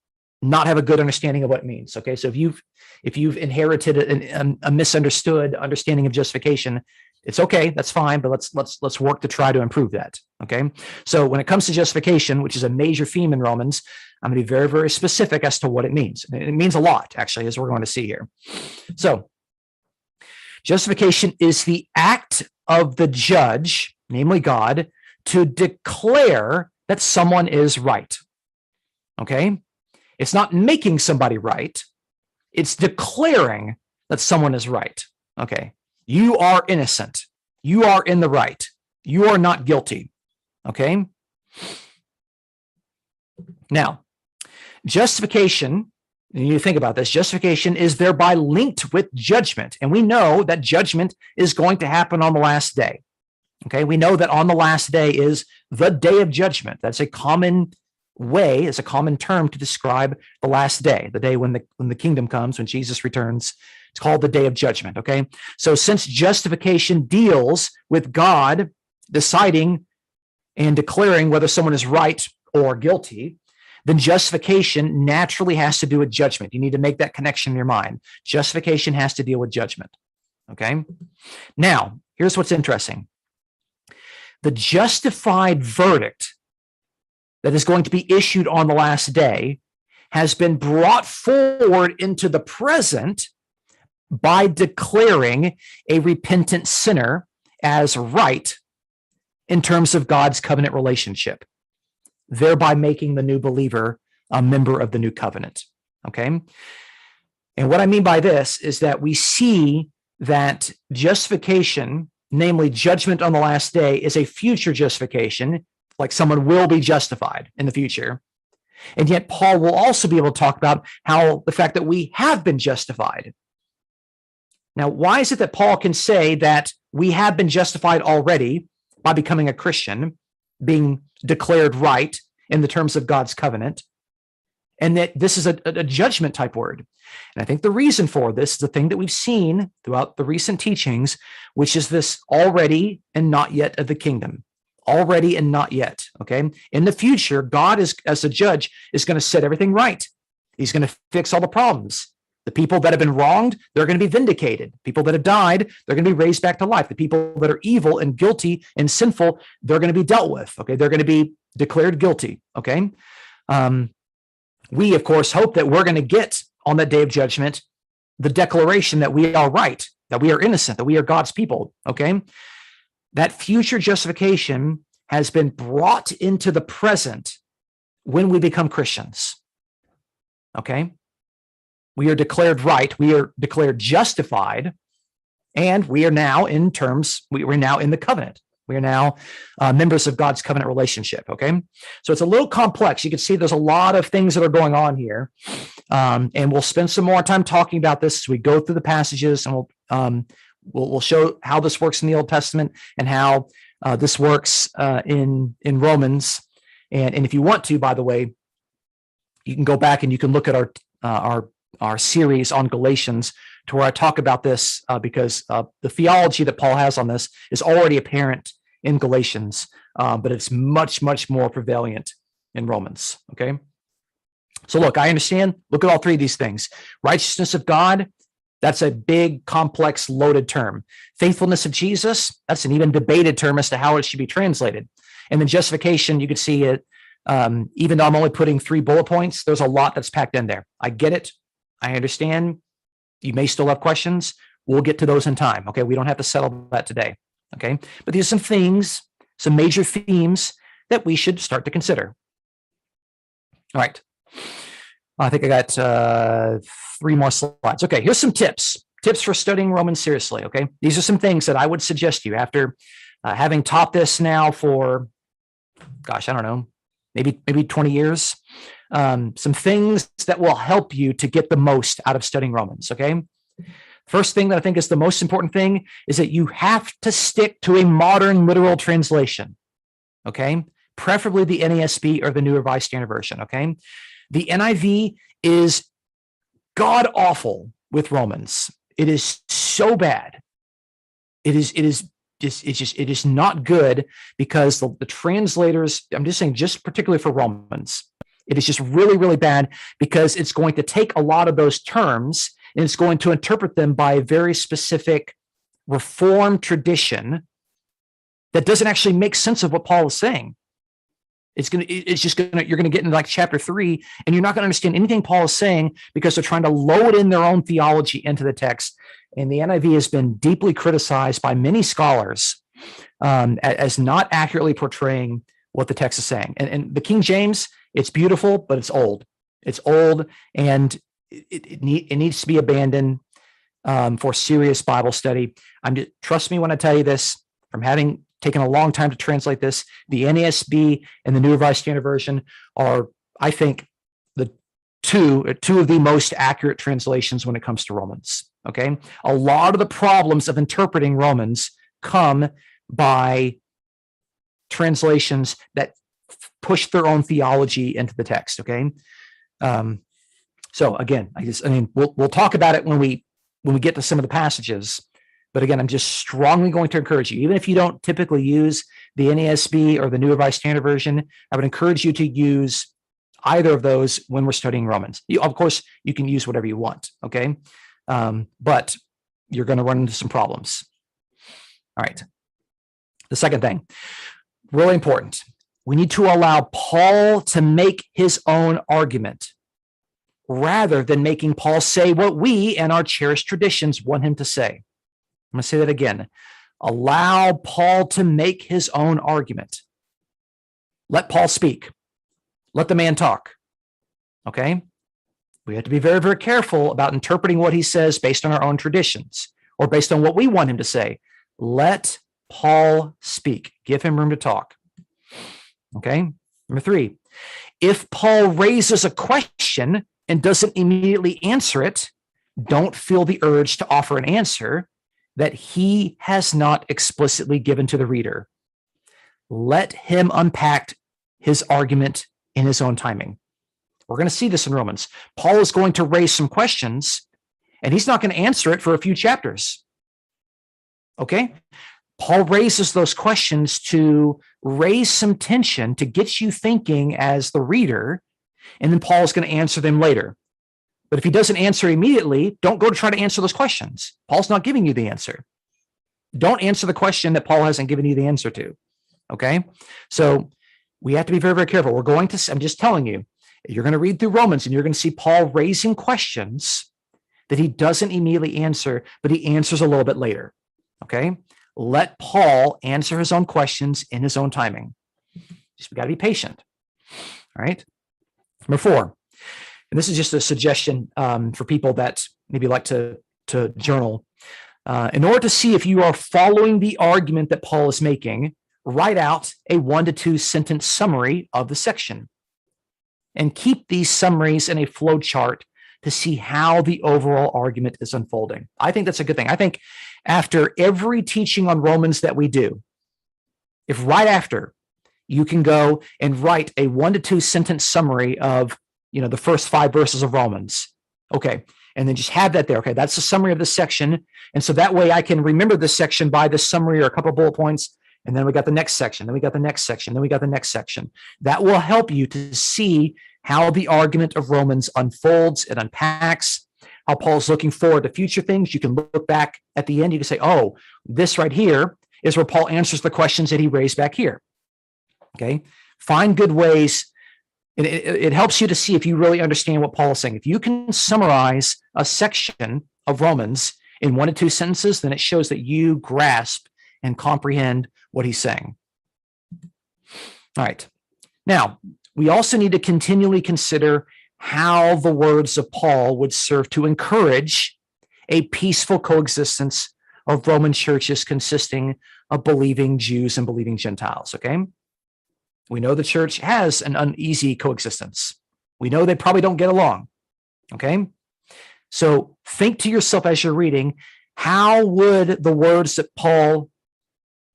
[SPEAKER 1] not have a good understanding of what it means, okay? So if you've inherited a misunderstood understanding of justification, it's okay, that's fine, but let's work to try to improve that, okay? So when it comes to justification, which is a major theme in Romans, I'm going to be very, very specific as to what it means. It means a lot, actually, as we're going to see here. So justification is the act of the judge, namely God, to declare that someone is right, okay? It's not making somebody right. It's declaring that someone is right, okay? You are innocent. You are in the right. You are not guilty, okay? Now, justification, and you think about this, justification is thereby linked with judgment. And we know that judgment is going to happen on the last day. Okay, we know that on the last day is the day of judgment. That's a common way, it's a common term to describe the last day, the day when the kingdom comes, when Jesus returns. It's called the day of judgment, okay? So since justification deals with God deciding and declaring whether someone is right or guilty, then justification naturally has to do with judgment. You need to make that connection in your mind. Justification has to deal with judgment, okay? Now, here's what's interesting. The justified verdict that is going to be issued on the last day has been brought forward into the present by declaring a repentant sinner as right in terms of God's covenant relationship, thereby making the new believer a member of the new covenant, okay? And what I mean by this is that we see that justification, namely judgment on the last day, is a future justification, like someone will be justified in the future. And yet Paul will also be able to talk about how the fact that we have been justified. Now, why is it that Paul can say that we have been justified already by becoming a Christian, being declared right in the terms of God's covenant, and that this is a judgment type word? And I think the reason for this is the thing that we've seen throughout the recent teachings, which is this already and not yet of the kingdom. Already and not yet, okay? In the future, God, is, as a judge, is going to set everything right. He's going to fix all the problems. The people that have been wronged, they're going to be vindicated. People that have died, they're going to be raised back to life. The people that are evil and guilty and sinful, they're going to be dealt with, okay? They're going to be declared guilty, okay? We, of course, hope that we're going to get on that day of judgment the declaration that we are right, that we are innocent, that we are God's people, okay? That future justification has been brought into the present when we become Christians, okay? We are declared right, we are declared justified, and we are now in terms, we're now in the covenant. We are now members of God's covenant relationship, okay? So it's a little complex. You can see there's a lot of things that are going on here, and we'll spend some more time talking about this as we go through the passages, and we'll show how this works in the Old Testament and how this works in Romans. And if you want to, by the way, you can go back and you can look at our series on Galatians, to where I talk about this because the theology that Paul has on this is already apparent in Galatians, but it's much, much more prevalent in Romans, okay? So look, I understand. Look at all three of these things. Righteousness of God, That's a big, complex, loaded term. Faithfulness of Jesus, that's an even debated term as to how it should be translated. And then justification, you could see it, even though I'm only putting 3 bullet points, there's a lot that's packed in there. I get it. I understand. You may still have questions. We'll get to those in time. Okay. We don't have to settle that today. Okay. But these are some things, some major themes that we should start to consider. All right. I think I got 3 more slides. Okay. Here's some tips for studying Romans seriously. Okay. These are some things that I would suggest you after having taught this now for, gosh, I don't know, maybe 20 years. Some things that will help you to get the most out of studying Romans. Okay. First thing that I think is the most important thing is that you have to stick to a modern literal translation. Okay. Preferably the NASB or the New Revised Standard Version. Okay. The NIV is god awful with Romans. It is so bad. It is not good because the translators, I'm just saying, just particularly for Romans, it is just really, really bad because it's going to take a lot of those terms and it's going to interpret them by a very specific Reformed tradition that doesn't actually make sense of what Paul is saying. You're going to get into like chapter 3, and you're not going to understand anything Paul is saying because they're trying to load in their own theology into the text. And the NIV has been deeply criticized by many scholars as not accurately portraying what the text is saying. And the King James, it's beautiful, but it's old. It's old, and it needs to be abandoned for serious Bible study. Trust me when I tell you this, from having taken a long time to translate this, the NASB and the New Revised Standard Version are, I think, the two of the most accurate translations when it comes to Romans. Okay, a lot of the problems of interpreting Romans come by translations that push their own theology into the text. Okay, so again, we'll talk about it when we get to some of the passages. But again, I'm just strongly going to encourage you, even if you don't typically use the NASB or the New Revised Standard Version, I would encourage you to use either of those when we're studying Romans. Of course, you can use whatever you want, okay? But you're going to run into some problems. All right. The second thing, really important, we need to allow Paul to make his own argument rather than making Paul say what we and our cherished traditions want him to say. I'm going to say that again. Allow Paul to make his own argument. Let Paul speak. Let the man talk. Okay? We have to be very, very careful about interpreting what he says based on our own traditions or based on what we want him to say. Let Paul speak. Give him room to talk. Okay? Number 3, if Paul raises a question and doesn't immediately answer it, don't feel the urge to offer an answer that he has not explicitly given to the reader. Let him unpack his argument in his own timing. We're going to see this in Romans. Paul is going to raise some questions, and he's not going to answer it for a few chapters. Okay? Paul raises those questions to raise some tension, to get you thinking as the reader, and then Paul is going to answer them later. But if he doesn't answer immediately, don't go to try to answer those questions. Paul's not giving you the answer. Don't answer the question that Paul hasn't given you the answer to. Okay? So we have to be very, very careful. I'm just telling you, you're going to read through Romans and you're going to see Paul raising questions that he doesn't immediately answer, but he answers a little bit later. Okay? Let Paul answer his own questions in his own timing. Just we got to be patient. All right? Number 4. And this is just a suggestion for people that maybe like to journal. In order to see if you are following the argument that Paul is making, write out a 1 to 2 sentence summary of the section. And keep these summaries in a flow chart to see how the overall argument is unfolding. I think that's a good thing. I think after every teaching on Romans that we do, if right after you can go and write a 1 to 2 sentence summary of the first 5 verses of Romans. Okay. And then just have that there. Okay. That's the summary of this section. And so that way I can remember this section by this summary or a couple of bullet points. And then we got the next section. Then we got the next section. Then we got the next section. That will help you to see how the argument of Romans unfolds. It unpacks. how Paul's looking forward to future things. You can look back at the end. You can say, oh, this right here is where Paul answers the questions that he raised back here. Okay. Find good ways. It helps you to see if you really understand what Paul is saying. If you can summarize a section of Romans in 1 to 2 sentences, then it shows that you grasp and comprehend what he's saying. All right. Now, we also need to continually consider how the words of Paul would serve to encourage a peaceful coexistence of Roman churches consisting of believing Jews and believing Gentiles, okay? We know the church has an uneasy coexistence. We know they probably don't get along, okay? So think to yourself as you're reading, how would the words that Paul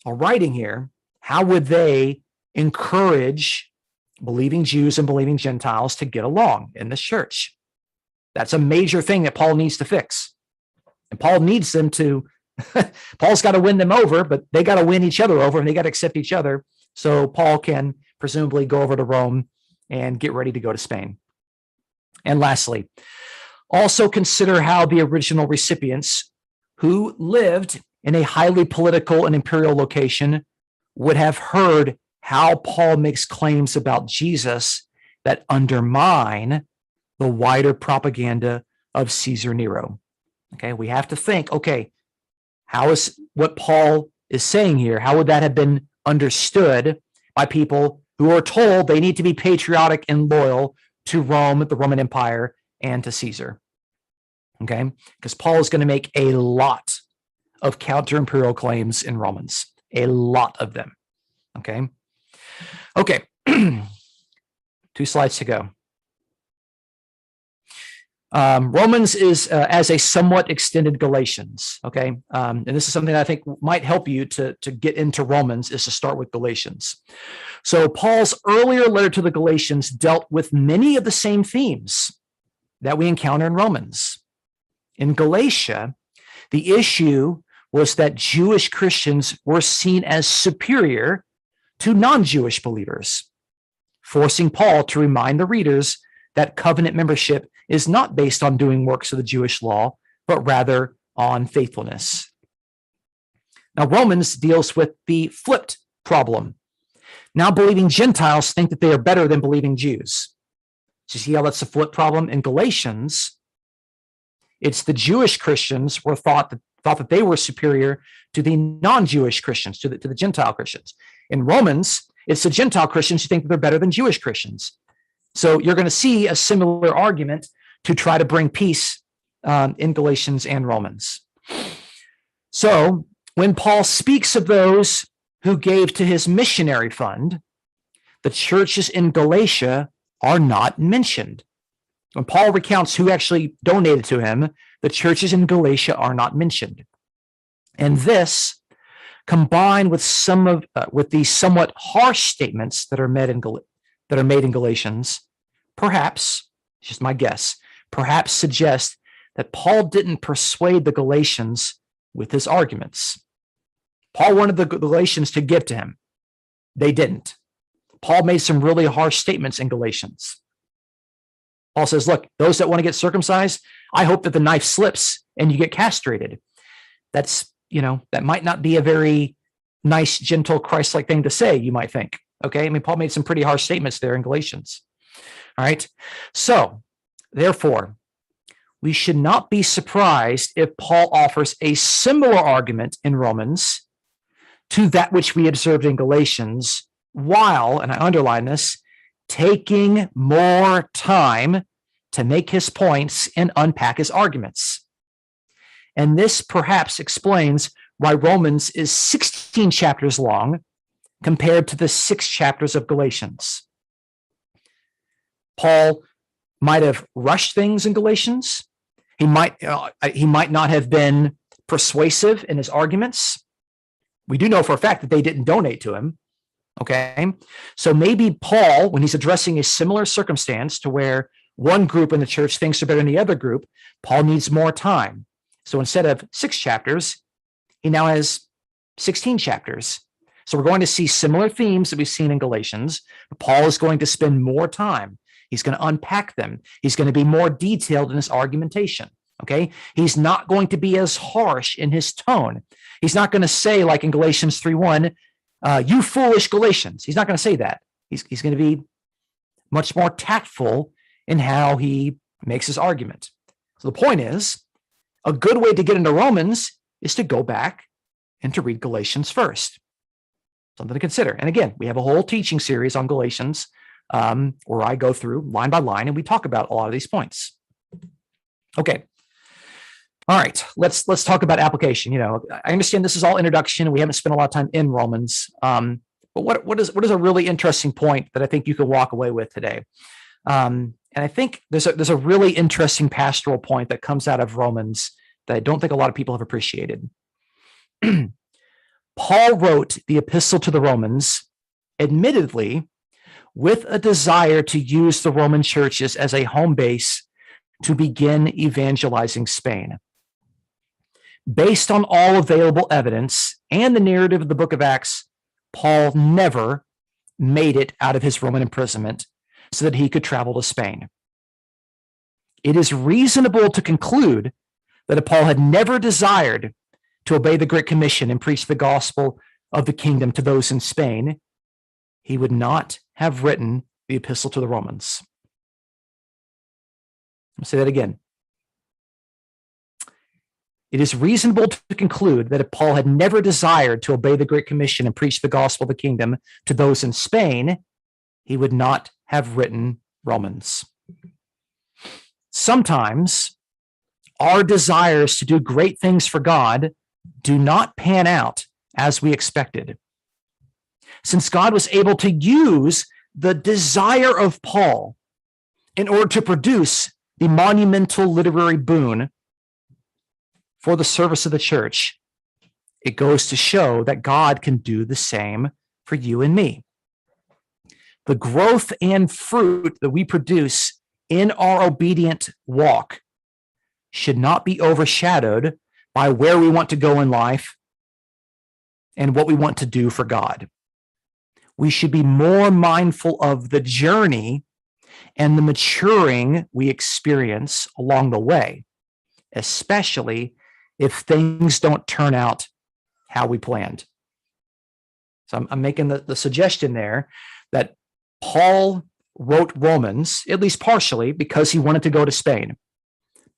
[SPEAKER 1] are writing here, how would they encourage believing Jews and believing Gentiles to get along in this church? That's a major thing that Paul needs to fix. And Paul needs them to, Paul's got to win them over, but they got to win each other over and they got to accept each other. So Paul can presumably go over to Rome and get ready to go to Spain. And lastly, also consider how the original recipients who lived in a highly political and imperial location would have heard how Paul makes claims about Jesus that undermine the wider propaganda of Caesar Nero. Okay, we have to think, okay, how is what Paul is saying here, how would that have been understood by people who are told they need to be patriotic and loyal to Rome, the Roman Empire, and to Caesar? Okay, because Paul is going to make a lot of counter-imperial claims in Romans, a lot of them. Okay, 2 slides to go. Romans is as a somewhat extended Galatians, okay? And this is something that I think might help you to get into Romans, is to start with Galatians. So Paul's earlier letter to the Galatians dealt with many of the same themes that we encounter in Romans. In Galatia, the issue was that Jewish Christians were seen as superior to non-Jewish believers, forcing Paul to remind the readers that covenant membership is not based on doing works of the Jewish law, but rather on faithfulness. Now, Romans deals with the flipped problem. Now, believing Gentiles think that they are better than believing Jews. So you see how that's a flip problem? In Galatians, it's the Jewish Christians were thought that they were superior to the non-Jewish Christians, to the Gentile Christians. In Romans, it's the Gentile Christians who think that they're better than Jewish Christians. So you're going to see a similar argument to try to bring peace in Galatians and Romans. So when Paul speaks of those who gave to his missionary fund, the churches in Galatia are not mentioned. When Paul recounts who actually donated to him, the churches in Galatia are not mentioned. And this, combined with with these somewhat harsh statements that are made in Galatians, perhaps, just my guess, perhaps suggest that Paul didn't persuade the Galatians with his arguments. Paul wanted the Galatians to give to him. They didn't. Paul made some really harsh statements in Galatians. Paul says, look, those that want to get circumcised, I hope that the knife slips and you get castrated. That's, that might not be a very nice, gentle, Christ-like thing to say, you might think. Okay, I mean, Paul made some pretty harsh statements there in Galatians. All right, so therefore, we should not be surprised if Paul offers a similar argument in Romans to that which we observed in Galatians, while, and I underline this, taking more time to make his points and unpack his arguments. And this perhaps explains why Romans is 16 chapters long compared to the 6 chapters of Galatians. Paul might have rushed things in Galatians. He might not have been persuasive in his arguments. We do know for a fact that they didn't donate to him. Okay, so maybe Paul, when he's addressing a similar circumstance to where one group in the church thinks they're better than the other group, Paul needs more time. So instead of 6 chapters, he now has 16 chapters. So we're going to see similar themes that we've seen in Galatians, but Paul is going to spend more time. He's going to unpack them. He's going to be more detailed in his argumentation. Okay. He's not going to be as harsh in his tone. He's not going to say, like in Galatians 3:1, you foolish Galatians. He's not going to say that. He's going to be much more tactful in how he makes his argument. So the point is, a good way to get into Romans is to go back and to read Galatians first. Something to consider. And again, we have a whole teaching series on Galatians where I go through line by line and we talk about a lot of these points. Okay. All right, let's talk about application. I understand this is all introduction. We haven't spent a lot of time in Romans, but what is a really interesting point that I think you can walk away with today? And I think there's a really interesting pastoral point that comes out of Romans that I don't think a lot of people have appreciated. Paul wrote the Epistle to the Romans, admittedly, with a desire to use the Roman churches as a home base to begin evangelizing Spain. Based on all available evidence and the narrative of the book of Acts, Paul never made it out of his Roman imprisonment so that he could travel to Spain. It is reasonable to conclude that if Paul had never desired to obey the Great Commission and preach the gospel of the kingdom to those in Spain, he would not have written the Epistle to the Romans. I'll say that again. It is reasonable to conclude that if Paul had never desired to obey the Great Commission and preach the gospel of the kingdom to those in Spain, he would not have written Romans. Sometimes our desires to do great things for God do not pan out as we expected. Since God was able to use the desire of Paul in order to produce the monumental literary boon for the service of the church, it goes to show that God can do the same for you and me. The growth and fruit that we produce in our obedient walk should not be overshadowed by where we want to go in life and what we want to do for God. We should be more mindful of the journey and the maturing we experience along the way, especially if things don't turn out how we planned. So I'm making the suggestion there that Paul wrote Romans, at least partially, because he wanted to go to Spain.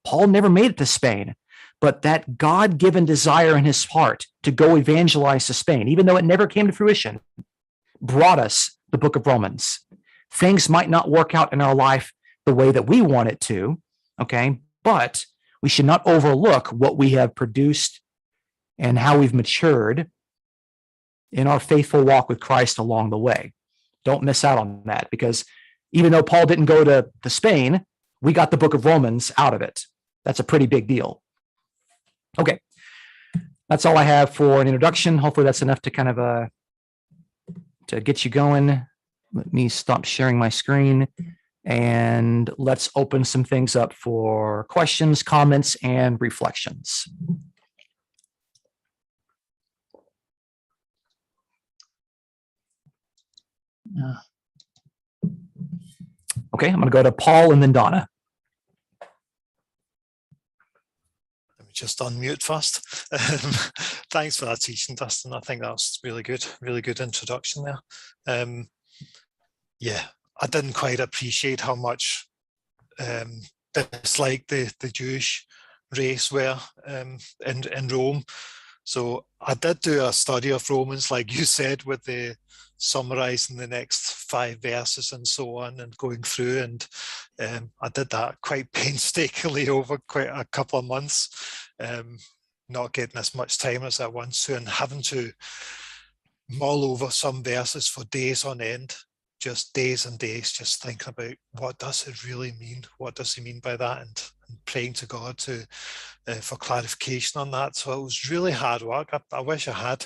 [SPEAKER 1] Paul never made it to Spain, but that God-given desire in his heart to go evangelize to Spain, even though it never came to fruition, brought us the book of Romans. Things might not work out in our life the way that we want it to, okay? But we should not overlook what we have produced and how we've matured in our faithful walk with Christ along the way. Don't miss out on that, because even though Paul didn't go to Spain, we got the book of Romans out of it. That's a pretty big deal. Okay, that's all I have for an introduction. Hopefully that's enough to kind of to get you going. Let me stop sharing my screen and let's open some things up for questions, comments, and reflections. Okay, I'm going to go to Paul and then Donna.
[SPEAKER 2] Let me just unmute first. Thanks for that teaching, Dustin. I think that was really good introduction there. Yeah, I didn't quite appreciate how much disliked the Jewish race were in Rome. So I did do a study of Romans, like you said, with the summarizing the next 5 verses and so on, and going through, and I did that quite painstakingly over quite a couple of months, not getting as much time as I want to, and having to mull over some verses for days on end, just days and days, just thinking about what does it really mean? What does he mean by that? And praying to God for clarification on that. So it was really hard work. I wish I had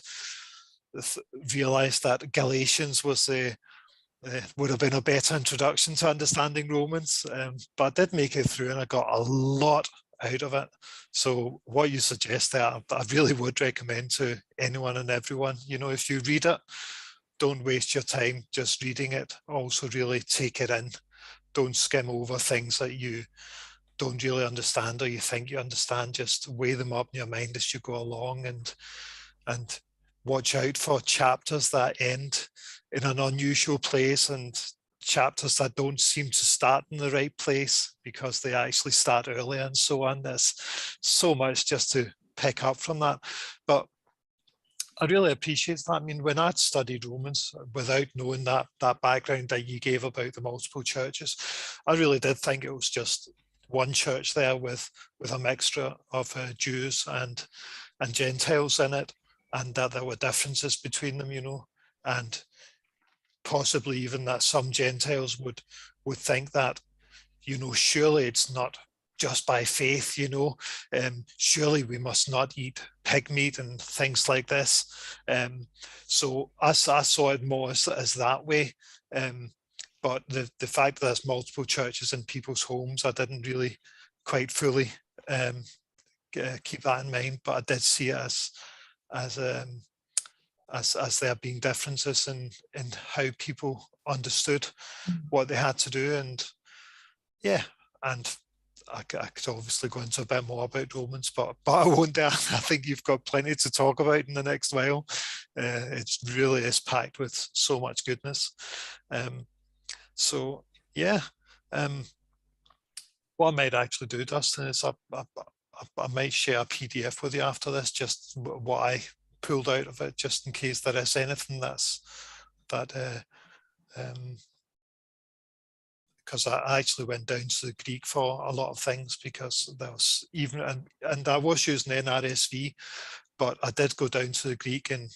[SPEAKER 2] realized that Galatians was would have been a better introduction to understanding Romans, but I did make it through and I got a lot out of it. So what you suggest there, I really would recommend to anyone and everyone. You know, if you read it, don't waste your time just reading it. Also really take it in. Don't skim over things that you don't really understand, or you think you understand, just weigh them up in your mind as you go along, and watch out for chapters that end in an unusual place, and chapters that don't seem to start in the right place because they actually start earlier, and so on. There's so much just to pick up from that. But I really appreciate that. I mean, when I'd studied Romans without knowing that background that you gave about the multiple churches, I really did think it was just one church there with a mixture of Jews and Gentiles in it, and that there were differences between them, and possibly even that some Gentiles would think that, surely it's not just by faith, surely we must not eat pig meat and things like this. So I saw it more as that way. But the fact that there's multiple churches in people's homes, I didn't really quite fully keep that in mind, but I did see it as there being differences in how people understood what they had to do. And I could obviously go into a bit more about Romans, but I won't. I think you've got plenty to talk about in the next while. It really is packed with so much goodness. What I might actually do, Dustin, is I might share a PDF with you after this, just what I pulled out of it, just in case there is anything because I actually went down to the Greek for a lot of things, because there was even, and I was using NRSV, but I did go down to the Greek in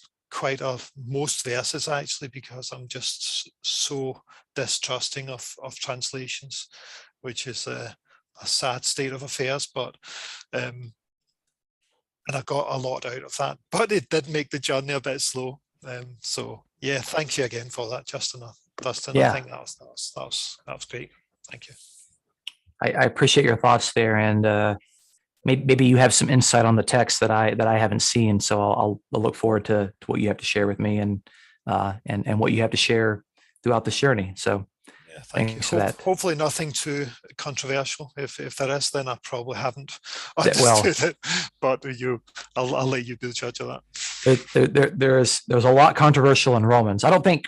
[SPEAKER 2] most verses actually, because I'm just so distrusting of translations, which is a sad state of affairs. But and I got a lot out of that, but it did make the journey a bit slow. So yeah, thank you again for that, Dustin.
[SPEAKER 1] Yeah.
[SPEAKER 2] I think that was great. Thank you.
[SPEAKER 1] I appreciate your thoughts there, and maybe you have some insight on the text that I haven't seen. So I'll look forward to what you have to share with me, and what you have to share throughout this journey. So
[SPEAKER 2] yeah, thank you.
[SPEAKER 1] For that.
[SPEAKER 2] Hopefully nothing too controversial. If there is, then I probably haven't understood it. But I'll let you be the judge of
[SPEAKER 1] that. There's a lot controversial in Romans. I don't think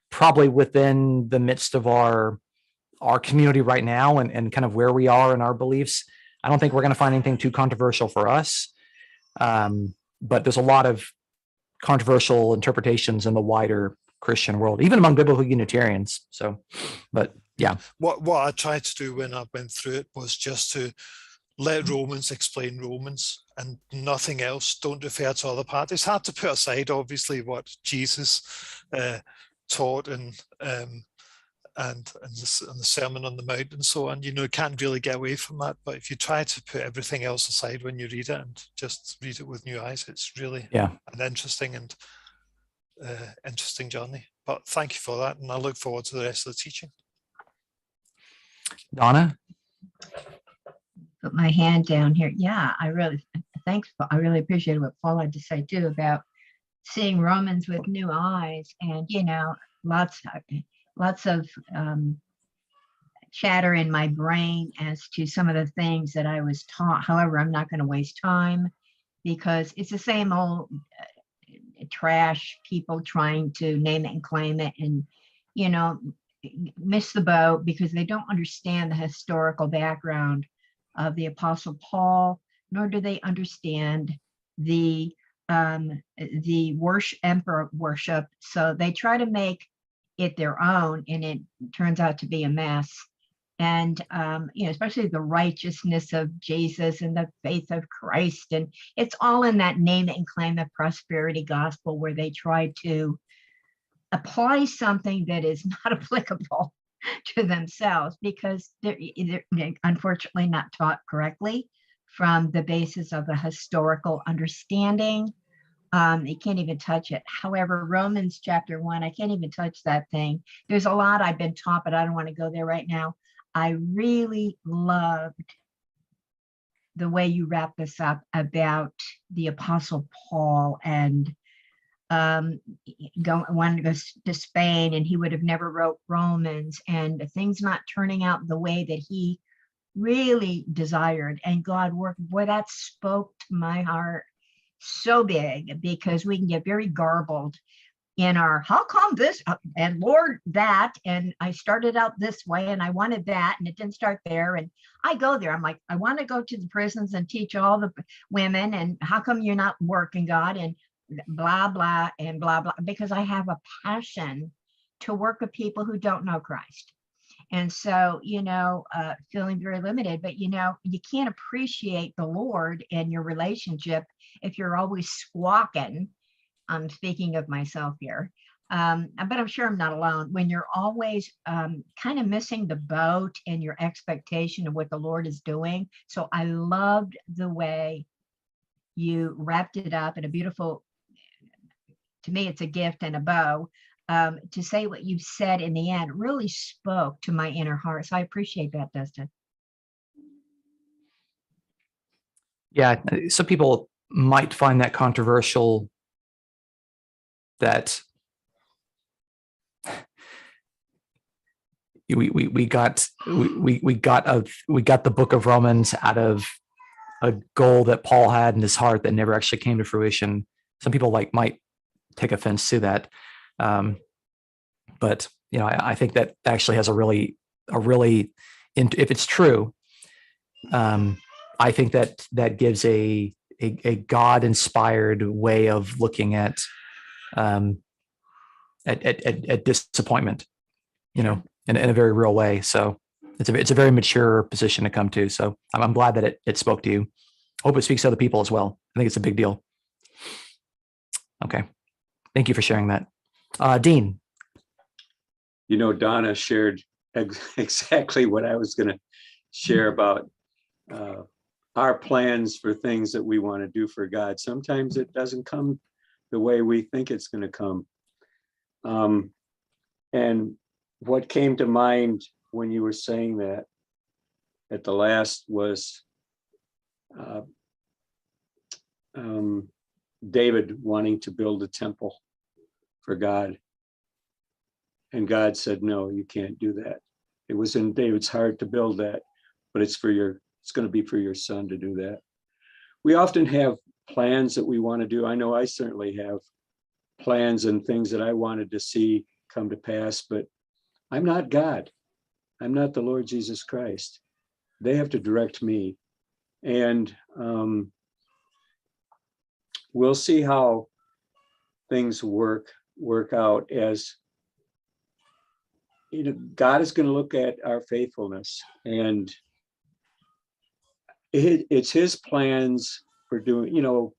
[SPEAKER 1] probably within the midst of our community right now, and kind of where we are in our beliefs, I don't think we're going to find anything too controversial for us. But there's a lot of controversial interpretations in the wider Christian world, even among biblical Unitarians. So, but yeah.
[SPEAKER 2] What I tried to do when I went through it was just to let Romans explain Romans and nothing else. Don't refer to other parts. It's hard to put aside, obviously, what Jesus taught and the Sermon on the Mount and so on. Can't really get away from that. But if you try to put everything else aside when you read it and just read it with new eyes, it's really an interesting and interesting journey. But thank you for that, and I look forward to the rest of the teaching.
[SPEAKER 1] Donna?
[SPEAKER 3] Put my hand down here. Yeah, I really appreciate what Paul had to say too about seeing Romans with new eyes, and lots of chatter in my brain as to some of the things that I was taught. However, I'm not going to waste time, because it's the same old trash, people trying to name it and claim it, and miss the boat because they don't understand the historical background of the Apostle Paul, nor do they understand the emperor worship. So they try to make it their own, and it turns out to be a mess. And especially the righteousness of Jesus and the faith of Christ, and it's all in that name it and claim it prosperity gospel, where they try to apply something that is not applicable to themselves, because they're unfortunately not taught correctly from the basis of the historical understanding. You can't even touch it. However, Romans chapter 1, I can't even touch that thing. There's a lot I've been taught, but I don't want to go there right now. I really loved the way you wrap this up about the Apostle Paul, and wanted to go to Spain, and he would have never wrote Romans, and things not turning out the way that he really desired, and God worked. Boy, that spoke to my heart so big, because we can get very garbled in our, how come this, and Lord that, and I started out this way and I wanted that, and it didn't start there. And I go there, I'm like, I want to go to the prisons and teach all the women, and how come you're not working, God? And blah blah and blah blah, because I have a passion to work with people who don't know Christ. And so, feeling very limited, but you can't appreciate the Lord and your relationship if you're always squawking. I'm speaking of myself here, but I'm sure I'm not alone. When you're always kind of missing the boat in your expectation of what the Lord is doing. So I loved the way you wrapped it up in a beautiful, to me, it's a gift and a bow. To say what you said in the end really spoke to my inner heart. So I appreciate that, Dustin.
[SPEAKER 1] Yeah, some people might find that controversial, that we got the book of Romans out of a goal that Paul had in his heart that never actually came to fruition. Some people might take offense to that. But I think that actually has a really, if it's true, I think that gives a God-inspired way of looking at disappointment, in a very real way. So it's a very mature position to come to. So I'm glad that it spoke to you. I hope it speaks to other people as well. I think it's a big deal. Okay. Thank you for sharing that. Dean.
[SPEAKER 4] Donna shared exactly what I was going to share about our plans for things that we want to do for God. Sometimes it doesn't come the way we think it's going to come. And what came to mind when you were saying that at the last was David wanting to build a temple for God. And God said, no, you can't do that. It was in David's heart to build that, but it's going to be for your son to do that. We often have plans that we want to do. I know I certainly have plans and things that I wanted to see come to pass, but I'm not God. I'm not the Lord Jesus Christ. They have to direct me. And we'll see how things work out, as God is going to look at our faithfulness, and it's his plans for doing,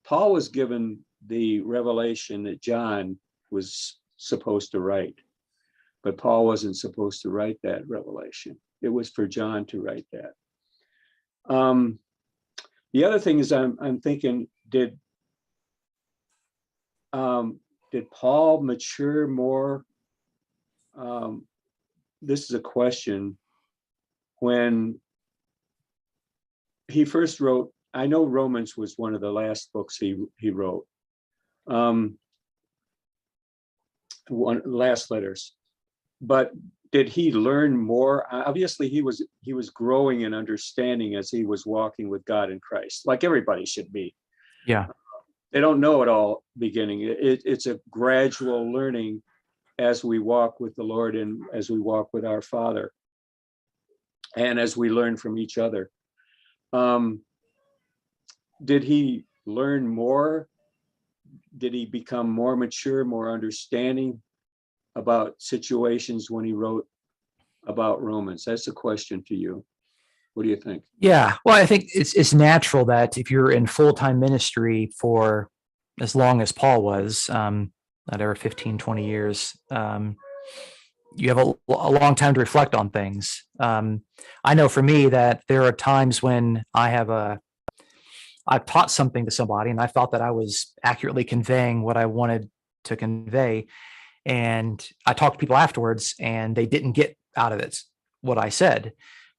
[SPEAKER 4] Paul was given the revelation that John was supposed to write, but Paul wasn't supposed to write that revelation. It was for John to write that. The other thing is, I'm thinking, did Paul mature more? This is a question. When he first wrote, I know Romans was one of the last books he wrote, last letters, but did he learn more? Obviously he was growing in understanding as he was walking with God in Christ, like everybody should be.
[SPEAKER 1] Yeah.
[SPEAKER 4] They don't know it all beginning. It's a gradual learning as we walk with the Lord and as we walk with our Father, and as we learn from each other. Did he learn more? Did he become more mature, more understanding about situations when he wrote about Romans? That's a question to you. What do you think?
[SPEAKER 1] Yeah, well, I think it's natural that if you're in full-time ministry for as long as Paul was, over 15, 20 years, you have a long time to reflect on things. I know for me that there are times when I've taught something to somebody and I thought that I was accurately conveying what I wanted to convey. And I talked to people afterwards and they didn't get out of it what I said.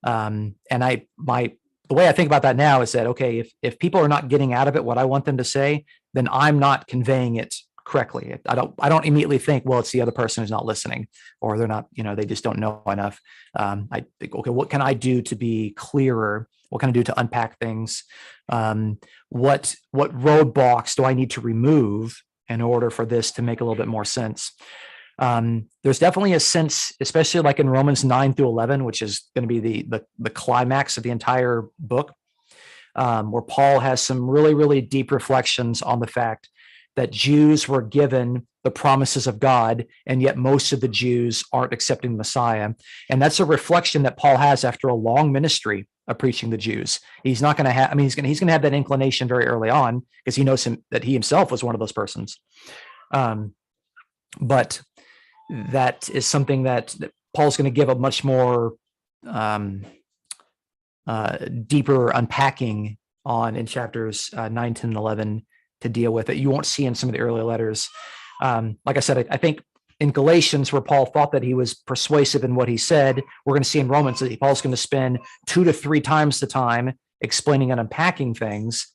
[SPEAKER 1] And the way I think about that now is that, okay, if people are not getting out of it what I want them to say, then I'm not conveying it correctly. I don't immediately think, well, it's the other person who's not listening, or they're not, they just don't know enough. I think, okay, what can I do to be clearer? What can I do to unpack things? What roadblocks do I need to remove in order for this to make a little bit more sense? There's definitely a sense, especially like in Romans 9 through 11, which is going to be the climax of the entire book, where Paul has some really, really deep reflections on the fact that Jews were given the promises of God, and yet most of the Jews aren't accepting the Messiah. And that's a reflection that Paul has after a long ministry of preaching the Jews. He's not going to have, he's going to have that inclination very early on, because he knows that he himself was one of those persons. But that is something that Paul's going to give a much more deeper unpacking on in chapters 9, 10, and 11 to deal with it. You won't see in some of the early letters. Like I said, I think in Galatians, where Paul thought that he was persuasive in what he said, we're going to see in Romans that Paul's going to spend 2 to 3 times the time explaining and unpacking things,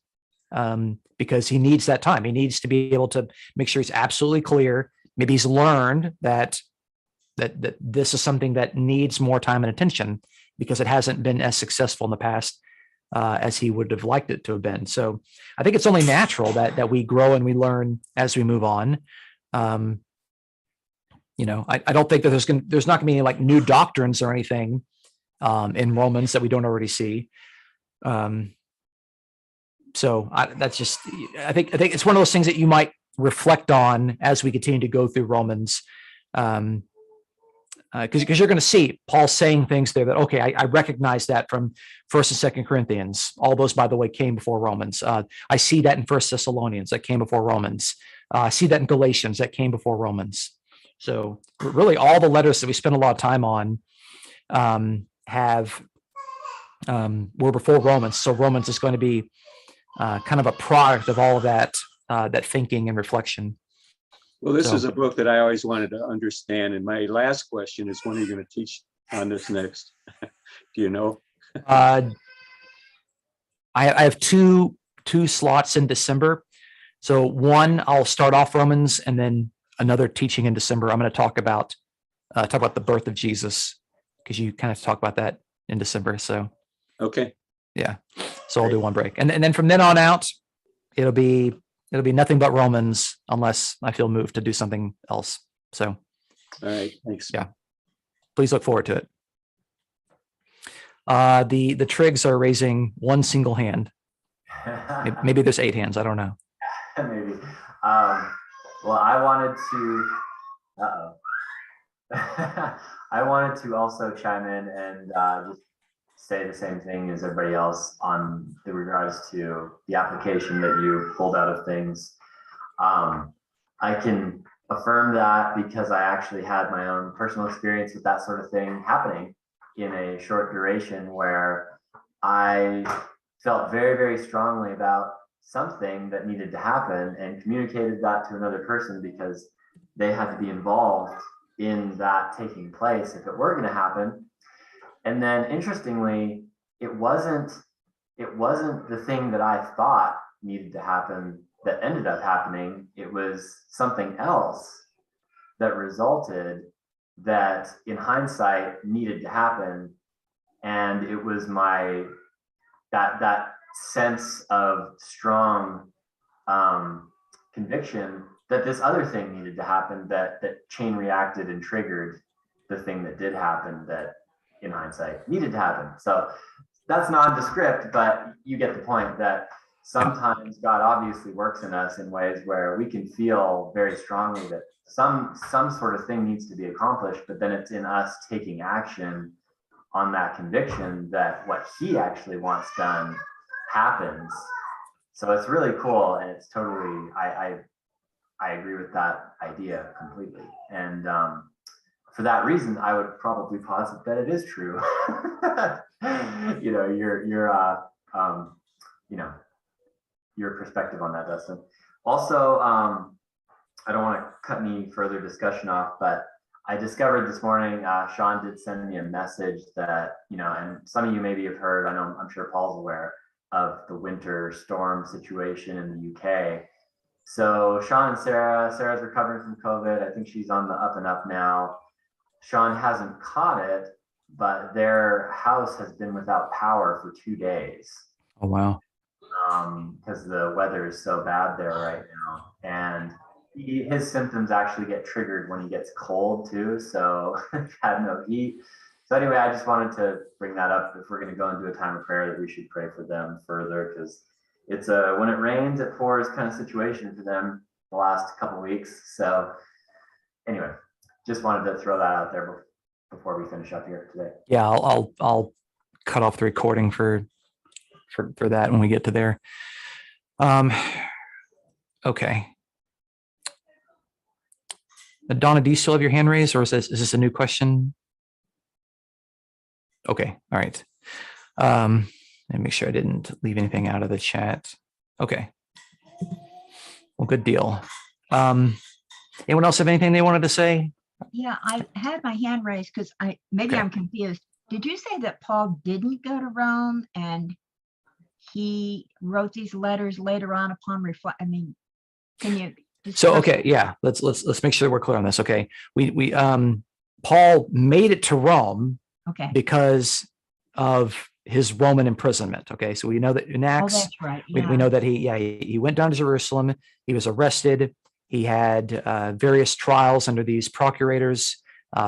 [SPEAKER 1] because he needs that time. He needs to be able to make sure he's absolutely clear. Maybe he's learned that this is something that needs more time and attention, because it hasn't been as successful in the past as he would have liked it to have been. So I think it's only natural that we grow and we learn as we move on. I don't think that there's not going to be any like new doctrines or anything in Romans that we don't already see. So that's just, I think it's one of those things that you might reflect on as we continue to go through Romans. Because you're going to see Paul saying things there that, okay, I recognize that from 1st and 2nd Corinthians. All those, by the way, came before Romans. I see that in 1st Thessalonians that came before Romans. I see that in Galatians that came before Romans. So really all the letters that we spend a lot of time on were before Romans. So Romans is going to be kind of a product of all of that thinking and reflection.
[SPEAKER 4] Well, this is a book that I always wanted to understand. And my last question is, when are you going to teach on this next? Do you know?
[SPEAKER 1] I have two slots in December. So one, I'll start off Romans, and then another teaching in December. I'm going to talk about the birth of Jesus, because you kind of talk about that in December. So
[SPEAKER 4] okay,
[SPEAKER 1] yeah. So I'll do one break, and then from then on out, it'll be nothing but Romans, unless I feel moved to do something else. So,
[SPEAKER 4] all right, thanks.
[SPEAKER 1] Yeah, please look forward to it. The Triggs are raising one single hand. Maybe there's 8 hands. I don't know.
[SPEAKER 5] Maybe. Well, I wanted to also chime in and just say the same thing as everybody else on the regards to the application that you pulled out of things. I can affirm that because I actually had my own personal experience with that sort of thing happening in a short duration, where I felt very, very strongly about something that needed to happen and communicated that to another person, because they had to be involved in that taking place if it were going to happen. And then interestingly, it wasn't the thing that I thought needed to happen that ended up happening. It was something else that resulted that in hindsight needed to happen. And it was that sense of strong conviction that this other thing needed to happen, that chain reacted and triggered the thing that did happen, that in hindsight needed to happen. So that's nondescript, but you get the point that sometimes God obviously works in us in ways where we can feel very strongly that some sort of thing needs to be accomplished, but then it's in us taking action on that conviction that what he actually wants done happens. So it's really cool, and it's totally, I agree with that idea completely. And for that reason, I would probably posit that it is true. Your perspective on that, Dustin. Also, I don't want to cut any further discussion off, but I discovered this morning, Sean did send me a message that, and some of you maybe have heard, I'm sure Paul's aware of the winter storm situation in the UK. So Sean and Sarah's recovering from COVID. I think she's on the up and up now. Sean hasn't caught it, but their house has been without power for 2 days.
[SPEAKER 1] Oh, wow.
[SPEAKER 5] Because the weather is so bad there right now. And his symptoms actually get triggered when he gets cold too. So had no heat. So anyway, I just wanted to bring that up. If we're going to go into a time of prayer, that we should pray for them further, because it's a when it rains, it pours kind of situation for them the last couple of weeks. So anyway, just wanted to throw that out there before we finish up here today.
[SPEAKER 1] Yeah, I'll cut off the recording for that when we get to there. Okay. Donna, do you still have your hand raised, or is this a new question? Okay, all right. And make sure I didn't leave anything out of the chat. Okay. Well, good deal. Anyone else have anything they wanted to say?
[SPEAKER 3] Yeah, I had my hand raised because maybe
[SPEAKER 1] Okay.
[SPEAKER 3] I'm confused. Did you say that Paul didn't go to Rome and he wrote these letters later on upon reflect? I mean, can you?
[SPEAKER 1] So, okay, yeah, let's make sure that we're clear on this. Okay, we Paul made it to Rome
[SPEAKER 3] Okay.
[SPEAKER 1] because of his Roman imprisonment. Okay, so we know that in
[SPEAKER 3] Oh,
[SPEAKER 1] Acts,
[SPEAKER 3] that's right.
[SPEAKER 1] we
[SPEAKER 3] Yeah.
[SPEAKER 1] know that he went down to Jerusalem. He was arrested. He had various trials under these procurators,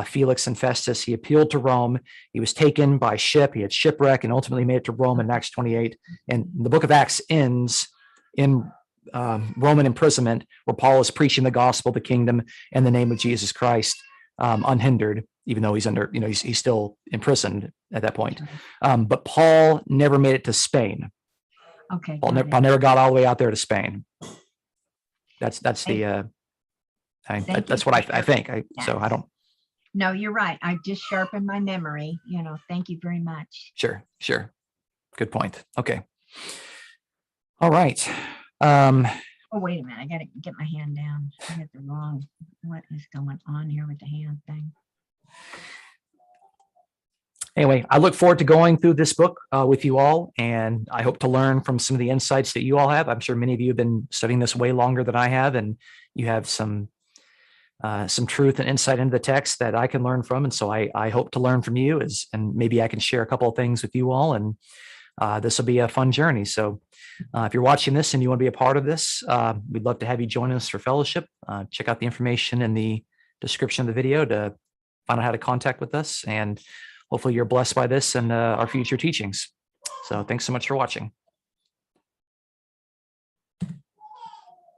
[SPEAKER 1] Felix and Festus. He appealed to Rome. He was taken by ship. He had shipwreck and ultimately made it to Rome in Acts 28. And the book of Acts ends in Roman imprisonment, where Paul is preaching the gospel, the kingdom, and the name of Jesus Christ, unhindered, even though he's under, he's still imprisoned at that point. But Paul never made it to Spain.
[SPEAKER 3] Okay.
[SPEAKER 1] Paul
[SPEAKER 3] got it.
[SPEAKER 1] never got all the way out there to Spain. That's
[SPEAKER 3] Thank
[SPEAKER 1] the that's
[SPEAKER 3] you
[SPEAKER 1] what
[SPEAKER 3] for
[SPEAKER 1] I think. So I
[SPEAKER 3] Yes.
[SPEAKER 1] don't.
[SPEAKER 3] No, you're right. I just sharpened my memory. Thank you very much.
[SPEAKER 1] Sure. Good point. Okay. All right.
[SPEAKER 3] Oh, wait a minute. I got to get my hand down. I got the wrong. What is going on here with the hand thing?
[SPEAKER 1] Anyway, I look forward to going through this book with you all, and I hope to learn from some of the insights that you all have. I'm sure many of you have been studying this way longer than I have, and you have some truth and insight into the text that I can learn from. And so I hope to learn from you, and maybe I can share a couple of things with you all, and this will be a fun journey. So if you're watching this and you want to be a part of this, we'd love to have you join us for fellowship. Check out the information in the description of the video to find out how to contact with us, and hopefully you're blessed by this and our future teachings. So thanks so much for watching.